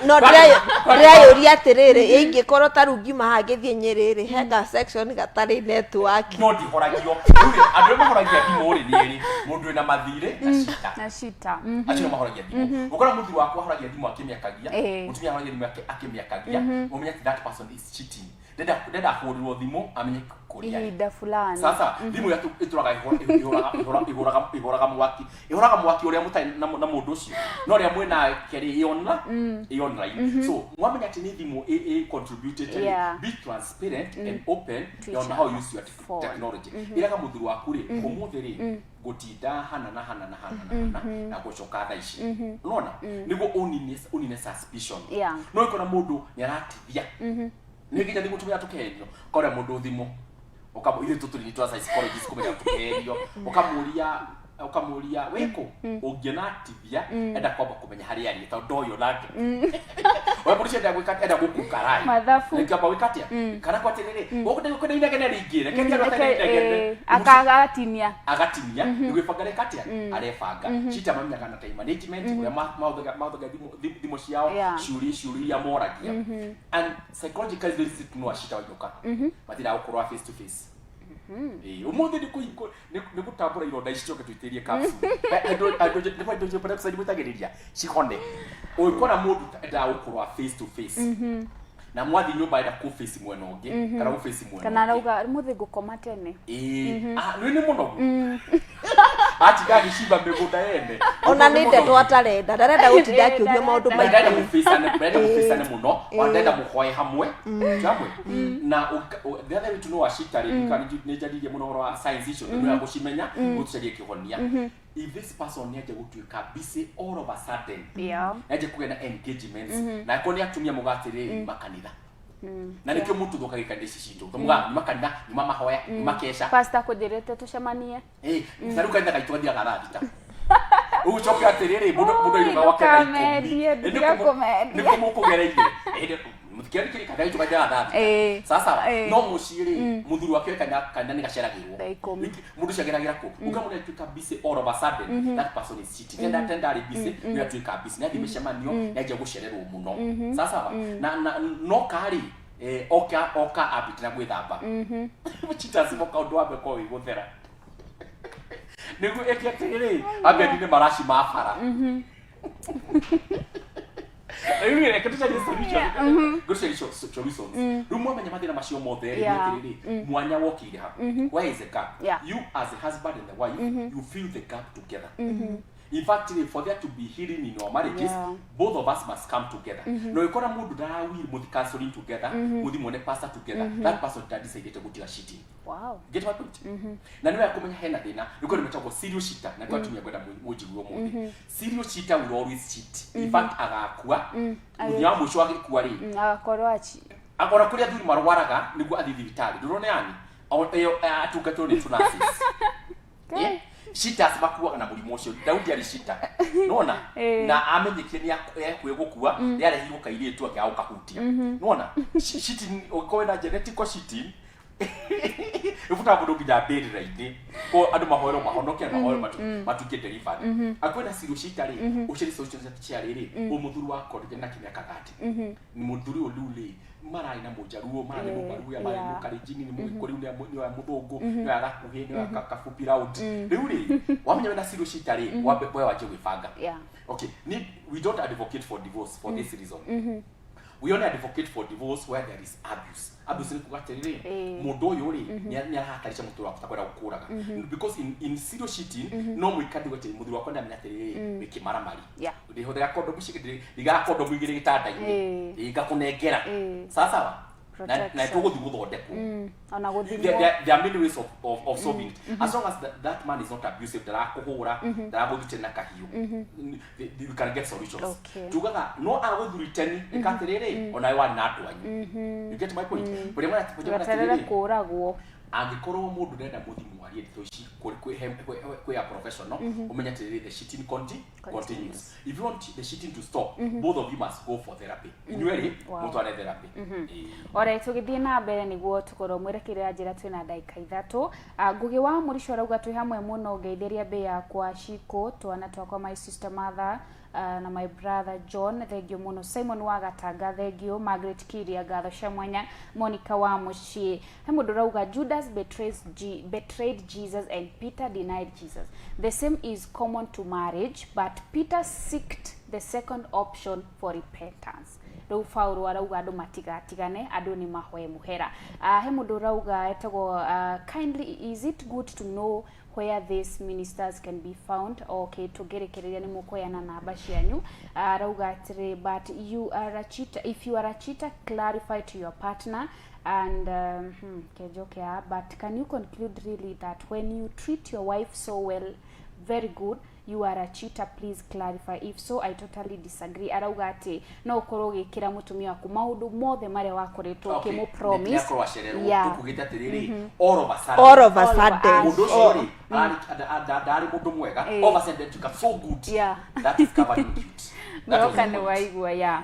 No ndĩrayũria atĩrĩrĩ ingĩkorwo ta rũngi mahangĩthiĩ Nyĩrĩrĩ henga section gatarĩ network. No ndihoragio. Andũ mahoragia thimu ũrĩ nĩrĩ mũndũ wĩna mathirĩ na shita. Acio mahoragia thimu. Ũkora mũthuri waku ahoragia thimu akĩmĩakagia. Mũtumia ahoragia thimu akĩmĩakagia. Ũmenye that person is cheating. Deda hurwo thimu amenye kuria ihinda fulani. Sasa thimu yatu ituraga ihoraga mwaki uria mutai na mundu ucio no ria mwena keri online. So mwamenya ati ni thimu contributed be transparent and open on how you use your technology. Iraga muthuru waku ri umuthi ri gutinda hana na gucoka tha ici unaona niguo unine suspicion no ikona mundu nyaratithia nginya thimu tumia tukenyo kore mundu thimu ukamuire tuturi twa psychologist kumenya tukenyo ukamuria weko ungenatithia enda kwamba kumenya hari ari tondu uyu nake we murisha enda gwikata enda gukukarai mathafu ngamba wikatia kana kwatiriri ukunda inegene ringire ketia rotanegene agatinia ngwibanga rekatia arefanga shita mamenya kana time management uria mauthaga thimu ciao shuri ya moragia and psychologically this is no ashita wajoka matira ukorwa face to face. Umuthi ni gutambura ironda icio twitirie capsule. I don't peroxide mutagiriria cikonde. Ukora mundu enda ukorwa face to face. Na mwathi nyumba enda ku face mwena ungi kana ku face mwena. Kana rauga muthi gukoma tene. Ni muno. Ati gari shiba megunda yende. Ona ninde twatarenda ndarenda gutinda kiuria maundu maingĩ. Ndenda kufisana muno, ndenda muhoe hamwe. Jamwe. Na the other way to know ashitari kana nejadirie muno ro science issue ndio gucimenya gutucarie kihonia. If this person needs to go busy all of a sudden, needs to get engagements, na koni atumia mugatire makanitha. Na nikyo mutu thoka gikandisi cindu. Tumuga makanitha, ni mama hoya, makesha. Pastor kudirete tucemanie. Saruka nda kaitwa dia garathita. Uchoka atiriri mudo iruga wake na ikumi. Niko mukugereire. Muthikiri kiri kada ituka dia garathita. Sasa no muciri muthuru wake kana ni gaceragirwo. Mudu cageragira ku. Ukamuna tuka busy all of a sudden that person is cheating. And that are busy, we are tuka busy. Na dimishamanio yaje gucererwo muno. Sasa na no kari oka abitira gwithamba. Muchita simoka undu wa beko iguthera. Nigu ekiatiriri abendi ni marashi mafara. Ayuri ekatucha ni solution. Go solutions. Rumwa manyamathira macio mothe ekiatiriri mwanya wokire ha. Where is the gap? You as a husband and the wife, you fill the gap together. In fact, for there to be healing in your marriages, both of us must come together. No, ikora mundu darawiri muthi counseling together, muthi mone pastor together. That person that decided to go to cheating. Wow. Get my point? Na niwe akumenya hena thina, niko nimetagwo serious cheater na kwa tumia gwenda mujiruo muthi. Serious cheater will always cheat. In fact, agakua. Munya muco agikua ri. Agakorwo achi. Akora kuria thuri marwaraga niguo athi thibitari. Ndurone yani. Atungatwo ni tunasis. Yeah. Shita sibakuwa na mulimo ucio Daudi ali shita nona na amenyekire ni kwegukua yale hiyo kaire tu akauka hutia nona shiti ukowe na genetic shiti ifuta mundu nginya mbirira-ini ko andu mahoero mahonokia na mahoero matukie delivered akwena siro shitari ushiri social ri umuthuru wako na kimyaka 30 ni muthuri olule mara ina mujaruo mara ni mubaru ya mara ni karijini ni mukori ni wa muthungu ni wa gakuhi ni wa kafupi round riu ri wamenya na siro shitari wambe boya waje gwibanga okay we don't advocate for divorce for this reason we only advocate for divorce where there is abuse ni kugatirire mundu uyu ri ni arahatarisha mutu wako takwenda gukuraga because in serious cheating no mwikadi gote muthuri wako ndamenyatirire bikimaramari ndihotera condom shikidire diga condom igire gitanda-ini igakunengera sasa na tuguthi guthondekwo ona guthimwo there are many ways of solving it as long as that man is not abusive ndarakuhura ndaraguthite na kahiu you can get solutions tugaga no aguthurite ni ikatirire ona we wari na andu anyu you get my point but mwana tujatirire kuragwo angikorwo mundu ndenda muthimu arie thito ici kwi a professional umenya tirire the cheating continues if you want the cheating to stop both of you must go for therapy inyueri mutware therapy ora tugithie na mbere niguo tukorwo mwerekeria njira twina ndaika 3 ngugi wa murisho arauga twi hamwe muno ngeithiria mbe yakwa Shiko twana twakwa my sister mother na my brother John thegio muno Simon Wagatanga thegio Margaret Kiria gatho Shamwanya Monica wa Mushi hemundu rauga Judas betrayed Jesus and Peter denied Jesus. The same is common to marriage, but Peter sought the second option for repentance. Rau Paulo arauga andu matigatigane andu ni mahoe muhera hemundu rauga etago kindly is it good to know where these ministers can be found? Okay, tugerekereria ni mukoyana namba cianyu rauga atire but you are a cheater. If you are a cheater, clarify to your partner and but can you conclude really that when you treat your wife so well, very good, you are a cheater? Please clarify. If so, I totally disagree. Arauga ati no ukorwo gikira mutumia waku maundu mothe mare wakoretwo kimu promise tukugita atiriri all of a sudden mundu sorry ari mundu mwega all of a sudden you got so good that is covering cute Mwokane waigua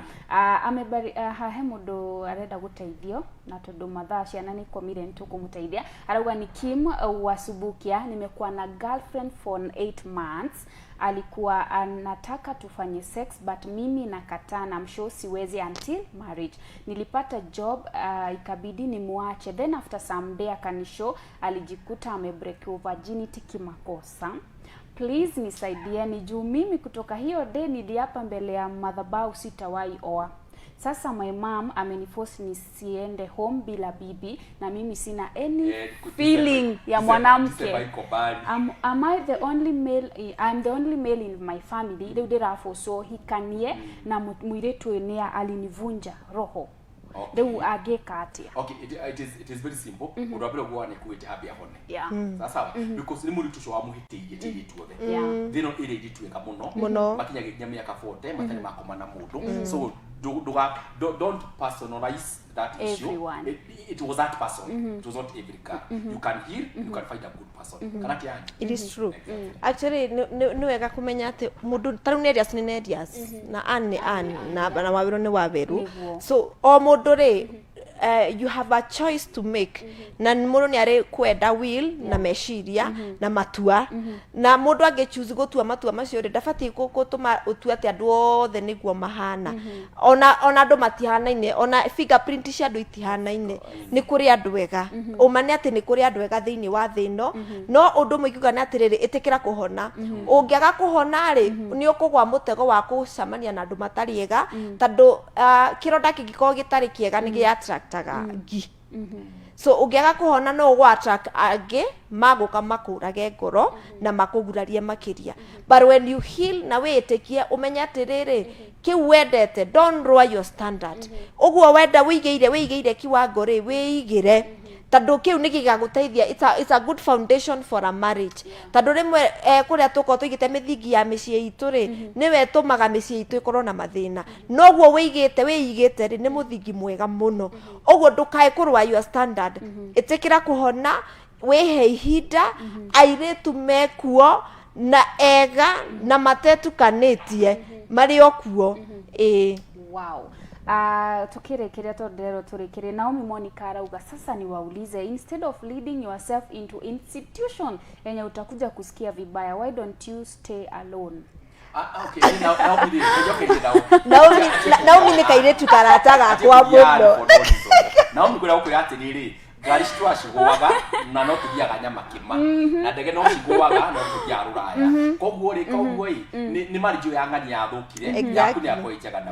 amebari he mundu arenda guteithio na tondu mathaa ciana ni komire ntukumuteithia arauga ni Kim Wasubukia nimekuwa na girlfriend for 8 months alikuwa anataka tufanye sex but mimi nakataa na msho siwezi until marriage. Nilipata job ikabidi nimuache, then after some day akanisho alijikuta amebreak virginity kimakosa. Please nisaidie ni juu mimi kutoka hiyo day niliapa mbele ya madhabahu sitawahi oa. Sasa my mom ameniforce nisiende home bila bibi na mimi sina any feeling ya mwanamke. Am I the only male? I'm the only male in my family. Leo so hikanie na mwiretu enea alinivunja roho. Deu ageka atia. Okay, it is very simple. Urabira gwane kuite abia hone. Sasa because ni muri tusho amuhitiye tuothe. Thino ire gitueka muno. Makinya ginyame ya 40 matani makomana mundu. So don't personalize that issue. It was that person. It was not every car. You can heal, you can find a good person. Kanati yani. It is true. Actually no wega kumenya ati mundu tarunerias ni nerias na an na wabiro ni waberu. So o mundu ri you have a choice to make na mundu ni ari kwenda will na meshiria na matua na mundu age choose gutua matua macio ri ndabati gutuma utua ati andu othe niguo mahana ona andu matihana-ine ona fingerprint cia andu itihana-ine ni kuri andu wega umane ati ni kuri andu wega thiini wa thino no undu muikiuga ni atiriri itikira kuhona ungiaga kuhona ri ni ukugwa mutego wa kucamania na andu matari ega tondu kironda kingiko gitari kiega ni gia attractaga gi so ungiaga kuhona no gwa attract angi maguka makurage ngoro na makugurarie makiria but when you heal na witikie umenya atiriri kiu wendete don't lower your standard uguo wenda wigeire kiwango ri wiigire tondu kiu nigigaguteithia it's a good foundation for a marriage tondu rimwe kuria tuko tuigite mithingi ya micii itu ri niwe tumaga micii itu ikorwo na mathina noguo wiigite ri ni muthingi mwega muno uguo ndukae kurwa your standard itikira kuhona wihe ihinda airitu mekuo na ega na matetukanitie mari okuo wow tukirekeria tondero turekere Naomi Monica arauga sasa ni waulize, instead of leading yourself into institution yenye utakuja kusikia vibaya, why don't you stay alone? Okay, Naomi ni kaire tukarataga kwa muno. Naomi kura uko yate niri gari twashigwaga na no tugiaga nyama kima na ndege no cigwaga no tugia ruraya koguo ri ni mariju ya ngani yathukire yaku ni akoijaga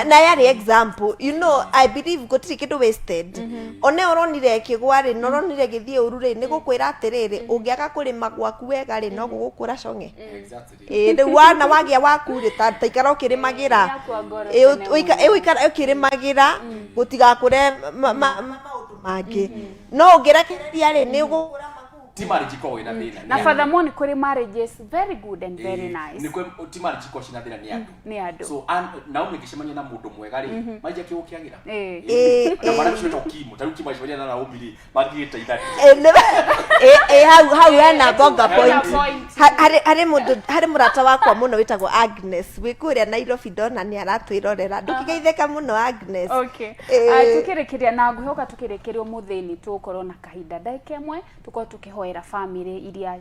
na yari example, you know, I believe gotiri kindu wasted. One oronire kigwa ri no oronire githie urure ni gukwira atiriri ungiaga kurima gwaku wega ri no gugukura conge ri wana wagia waku ri taikara ukirimagira uikara ukirimagira gutigakure magi no ngerekereria ri ni ugukura ti marriage ko ina thina na furthermore kuri marriage is very good and very nice ni kwe ti marriage ko cina thina ni andu so Naomi ngicemania na mundu mwega ri maije kiukiagira na mara cyo kimu taruki maicemania na Naomi ri magite ithati how ena bonga point hari murata wakwa muno witagwo Agnes wikuria Nairobi ndona ni aratwirorera ndukigeitheka muno Agnes. Okay tukirekeria na nguhoka tukirekeria umuthini tukorwo na kahinda ndaike mwe tuko tukihoera family iria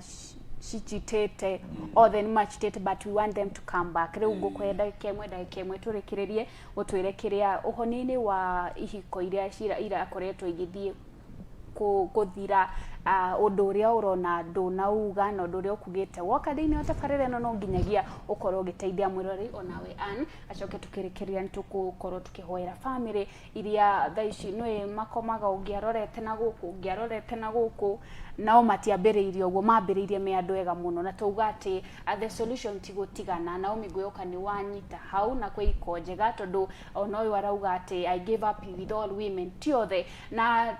cichitete or then machitete but we want them to come back riu ngukwenda ndaike mwe turekererie utwirekeria uhonini wa ihiko iria irakoretwo igithie kuthira undu uria urona ndunauga na undu uria ukugite woka thiini wa tabarire no nginyagia ukorwo giteithia mwirori onawe acoke tukirekeria nitukukorwo tukihoera family iria thaici nwe makomaga ungiarorete na guku nao matiambiriirio uguo mambiriirie me andu ega muno na tuuga ati the solution ti gutigana Naomi Gweoka ni wanyita hau na kwa iko njega tondu onoyo arauga ati I give up with all women tiothe na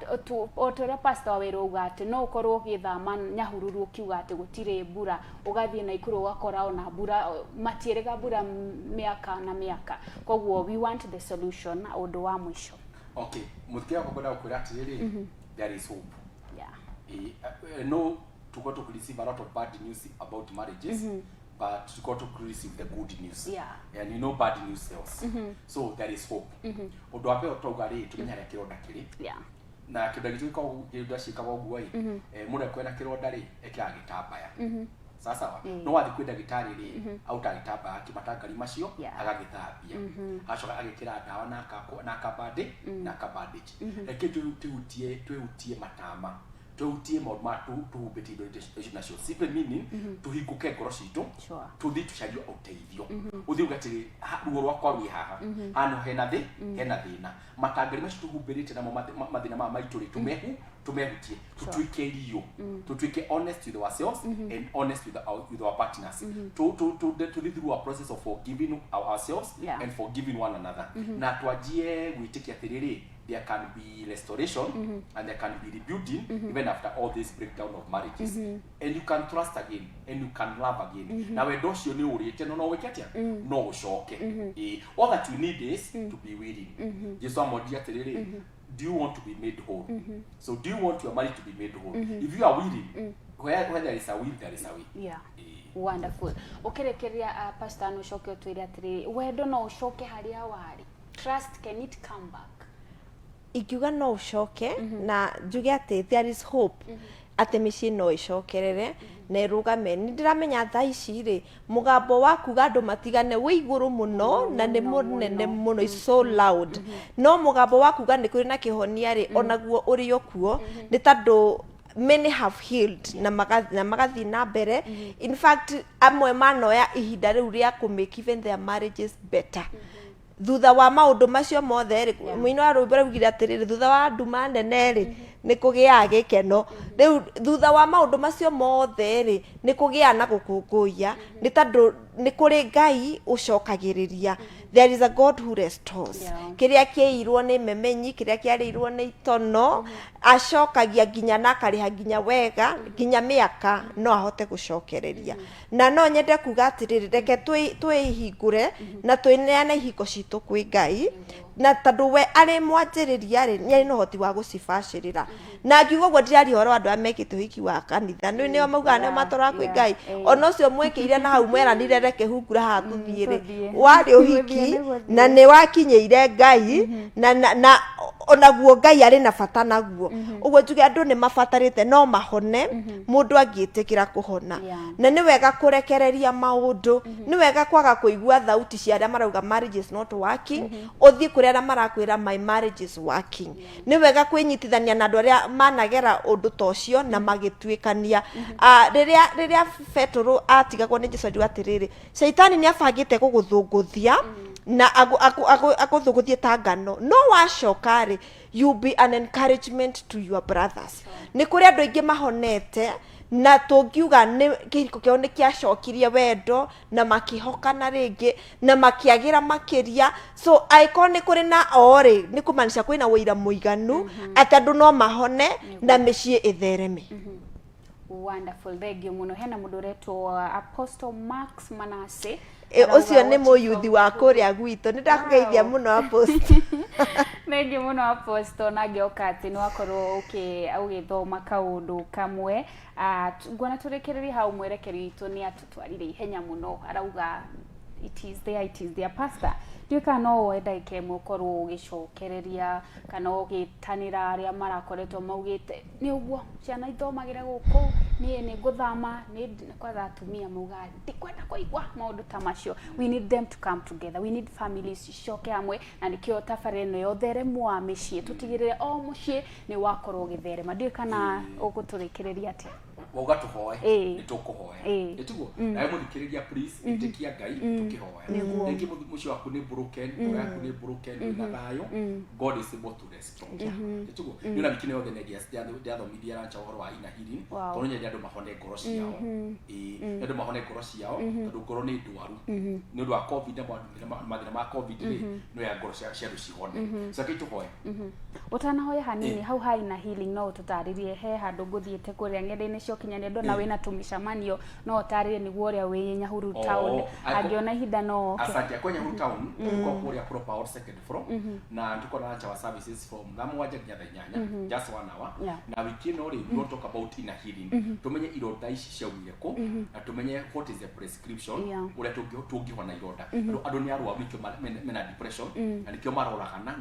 otora pastor weruga ati no ukorwo githama Nyahururu ukiuga ati gutire mbura ugathie na ikuru ugakora ona mbura matierega mbura miaka koguo we want the solution undu wa mwisho. Okay mutkia kogoda ukwira ati there is hope. No, to go to receive a lot of bad news about marriages, but to go to receive the good news. And you know bad news sells. So there is hope. Odoape otogari tumenyara kironda kiri. Na kidogo ko yudashika wogwai. Muna kwena kironda ri ekagitambaya. Sasa no wathi kwenda gitari ri autagitambaya kimatangari macio agagithambia. Acoka agikira dawa na kabande na kabandage. Ekitu tuutie matama. Tuutie maumatu tuhubeti indo nacio simply meaning tuhikuke ngoro citu tuthi tucario uteithio uthi ugatiri ruo rwakwa rwi haha hano hena thina matangari macio tuhumbirite na mathina ma maitu ri tumehutie tutuike rio tutuike honest with ourselves and honest with our partners to live through a process of forgiving ourselves and forgiving one another na twajie gwitikia tiriri there can be restoration and there can be rebuilding even after all this breakdown of marriages and you can trust again and you can love again na wendo cio ni urite no wikatia no ucoke all that you need is to be willing Jesus amodia tiriri do you want to be made whole so do you want your marriage to be made whole if you are willing where there is a will there is a way wonderful ukirekeria pastor no shoke twire atiri wendo no ucoke haria wari trust can it come back ikiuga no ucoke na njuge ati there is hope ati mici no icokerere na irugame ndiramenya thaici ri mugambo waku gandu matigane wi iguru muno na ni munene muno is so loud no mugambo waku gani kuri na kihonia ri onaguo uri okuo ni tandu many have healed na magathi na mbere in fact amwe manoya ihinda riu ria ku make even their marriages better thutha wa maundu macio mothe ri muino arubira ugira atiriri thutha wa nduma nene ri ni kugia gikeno riu thutha wa maundu macio mothe ri ni kugia na gukunguia ni tandu ni kuri Ngai ucokagiriria there is a God who restores kiria kiirwo ni memenyi kiria kiarirwo ni itono acokagia ginya na kariha ginya wega ginya miaka no ahote gucokereria na no nyende kuga atiriri reke twihingure na twineane ihiko citu kwi Ngai na tondu we ari mwanjiriria ri ni no hoti wa gucibacirira na ngiuga guo ndirari horo andu amekite hiki wa kanitha ni o mauga ne matora kwi Ngai ona ucio mwekire na hau mweranire reke hungura ha tuthiire wari uhiki na ni wakinyeire Ngai na onaguo Ngai ari na bata naguo uguo njuge andu ni mabatarite no mahone mundu angietikira kuhona na ni wega kurekereria maundu ni wega kwaga kuigua thauti cia aria marauga marriage is not working uthie kuri aria marakwira my marriage is working ni wega kwinyitithania na andu aria managera undu tocio na magitwikania riria Petro atigagwo ni Jesu njuga atiriri Shaitani ni abangite guguthunguthia na aguthunguthie ta ngano no wacokari you be an encouragement to your brothers ni kuri andu aingi mahonete na tungiuga ni kihiko kiao ni kiacokirie wendo na makihokana ringi na makiagira makiria so icon kuri na ori ni kumanisha kwina wira muiganu ati andu no mahone na micii ithereme. Wonderful, thank you muno. Hena mudoreto Apostle Max Manase ucio ni muyuthi wa kuria gwitu ni ndakugeithia muno Apostle. Thank you muno Apostle na geokati ni wakorwo ugithoma kaundu kamwe ngwana turekereria hau mwerekeri itu ni atutwarire ihenya muno arauga it is there pastor Tuika no wenda ikemwe ukorwo ugicokereria kana ugitanira aria marakoretwo maugite ni uguo ciana ithomagire guku ni nguthama ni kwatha atumia muga ndikwenda kuigwa maundu ta macio. We need them to come together, we need families cicoke hamwe na nikio tafare no yotheremu wa micii tutigirire o mucii ni wakorwo githerema ndikana uguturekereria ati woga tuhoe ni tukuhoya etiguo na muthikiriria please itikia Ngai tukihoya niki muci waku ni broken waku ni broken na thayo God is able to restore etiguo ni na bikine yothe ne thomithia rancha uhoro wa ina healing tono nyende andu mahone ngoro ciao andu mahone ngoro ciao tondu ngoro ni ndwaru ni undu wa covid mathina ma covid no ya ngoro cia andu cihone so kituhoya utanahoya hanini hau hai na healing no tutaririe he handu nguthiete kuria ngende-ini cio kinyania ndo na wina tumicamanio no utarire niguo uria wi Nyahururu town angiona ihinda no asante kwa Nyahururu town tuko kuria proper or second floor na tuko na our services from thamwanja nginya thanyanya just 1 hour na wiki no ri no talk about inner healing tumenye ironda ici ciaumire ku na tumenye what is the prescription uria tungihona ironda andu ni arwa wiki mena depression na nikio maroragana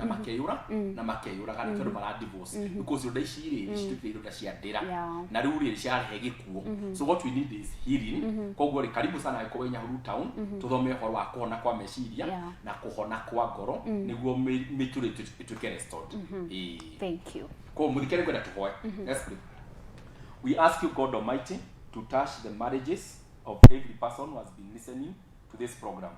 na makeyura kana tondu mara divorce because ironda ici ri cituke ironda cia ndira na riu ri ciarehe gikuo so what we need is healing koguo ri karibu sana kwa Nyahururu town tuthome horo wa kuhona kwa meciria na kuhona kwa ngoro niguo maturity ituke restored. Thank you. Ko muthikere kwenda tuhoe. Let's pray. We ask you God Almighty to touch the marriages of every person who has been listening to this program.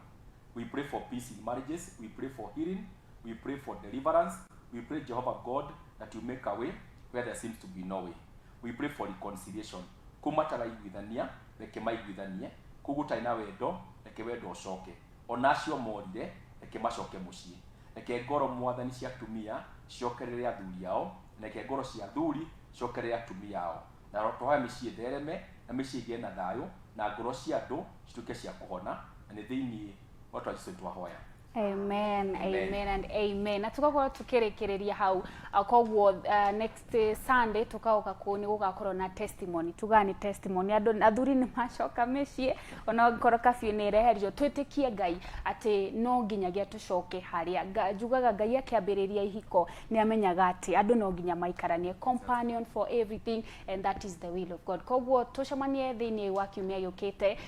We pray for peace in marriages, we pray for healing, we pray for deliverance, we pray Jehovah God that you make a way where there seems to be no way. We pray for reconciliation. Kumatara igwithania reke maigwithanie kuguta ina wendo reke wendo ucoke onacio morire reke macoke mucii reke ngoro mwathani cia atumia ciokerere athuri ao reke ngoro cia athuri ciokerere atumia ao na rotoha micii thereme na micii igĩe na thayo na ngoro cia andu cituke cia kuhona na nĩ thĩinĩ watu wa Jesu twahoya. Amen, amen and amen. Na tukakorwo tukirekereria hau kogwo next Sunday tukauka kuni gugakorwo na testimony tugani testimony andu athuri ni macoka mecii ona ngoro kafi ni reherio twitikie Ngai ati no nginyagia tucoke haria njugaga Ngai akiambiriria ihiko ni amenyaga ati andu no nginya maikaranie companion for everything and that is the will of God. Kogwo tucemanie thiini wa kiumia yukite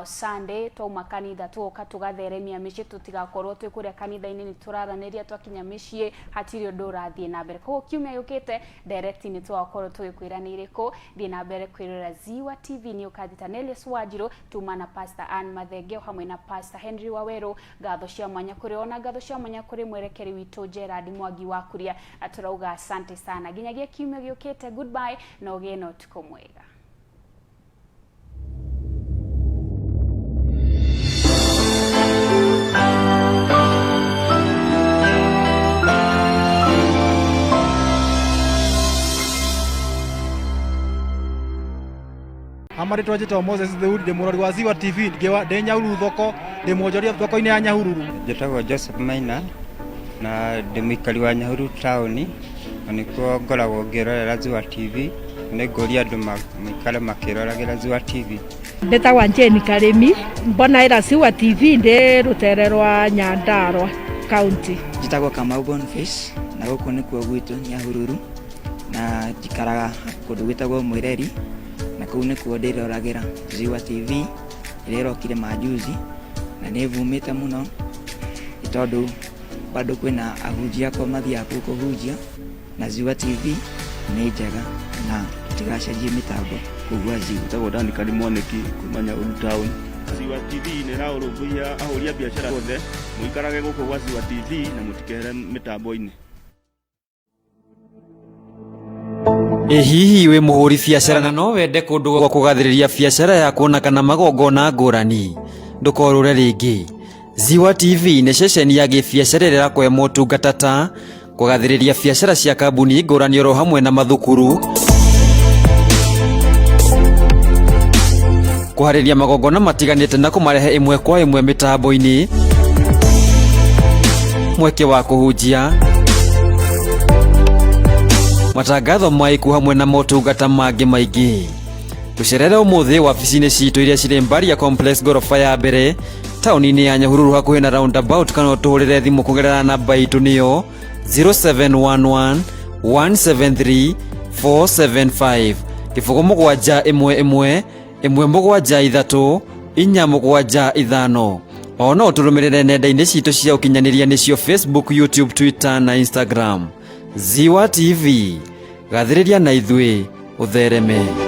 Sunday twauma kanitha tuoka tugatheremia micii tutigakorwo twikuria kanitha-ini ni turathaniria twakinya micii hatiri undu urathie na mbere koguo kiumia yukite direct ni twakorwo tugikwira ni iriku thie na mbere kwirira Ziwa TV ni ukathita Nelius Wanjiru tuma na Pastor Ann Mathenge hamwe na Pastor Henry Waweru ngatho cia mwanya kuri ona ngatho cia mwanya kuri mwerekeri witu Gerard Mwangi wa kuria aturauga asante sana nginyagia kiumia yukite goodbye no geno tuko mwega. Amari twajita Moses Theuri de murori wa Ziwa TV ngewa de Nyahururu thoko de mojoria thoko-ini ya Nyahururu. Njitagwo Joseph Maina na ndĩ mũikari wa Nyahururu taũni na nĩkuo ngoragwo ngĩrorera Ziwa TV nĩ ngũria andũ maikare makĩroragĩra Ziwa TV. Ndĩtagwa Jane Karĩmi mbonaĩra Ziwa TV ndĩ rũtere rwa Nyandarua County. Njĩtagwo Kamau Boniface na gũkũ nĩkuo gwitũ Nyahururu na njikaraga kũndũ gwĩtagwo Mwĩreri na kũu nĩkuo ndĩroragĩra Ziwa TV ĩrĩa ĩrokire majuzi na nĩvumĩte mũno tondũ bado kwĩna ahunjia akwa mathiaga kũu kũhunjia na Ziwa TV nĩ njega na tigacenjie mĩtambo kũgua Ziwa. Njĩtagwo Dani Karimwanĩki kuma Nyahururu town. Ziwa TV nĩ ĩrarũmbũiya ahũri a biacara othe mũikarage gũkũ gwa Ziwa TV na mũtikehere mĩtambo-inĩ. Hihi wĩ mũhũri biacara na no wende kũndũ gwa kũgathĩrĩria biacara yaku na kana magongona ngũrani, ndũkorũre rĩngĩ. Ziwa TV nĩ ceceni ya gĩbiacara ĩrĩa ĩrakũhe motungata ta kũgathĩrĩria biacara cia kambuni ngũrani oro hamwe na mathukuru, kũharĩria magongona matiganĩte na kũmarehe ĩmwe kwa ĩmwe mĩtambo-inĩ, mweke wa kũhunjia, matangatho maiku hamwe na motungata mangĩ maingĩ. Tũcerere ũmũthĩ wabici-inĩ citũ iria cirĩ Mbaria Complex gorofa ya mbere taũni-inĩ ya Nyahururu hakuhĩ na roundabout, kana ũtũhũrĩre thimũ kũgerera namba itũ nĩyo 0711 173 475 kĩbũgũ 711 173 475. Ona ũtũrũmĩrĩre nenda-inĩ citũ cia ũkinyanĩria nĩcio Facebook, YouTube, Twitter na Instagram. Ziwa TV, gathĩrĩria na ithuĩ ũthereme.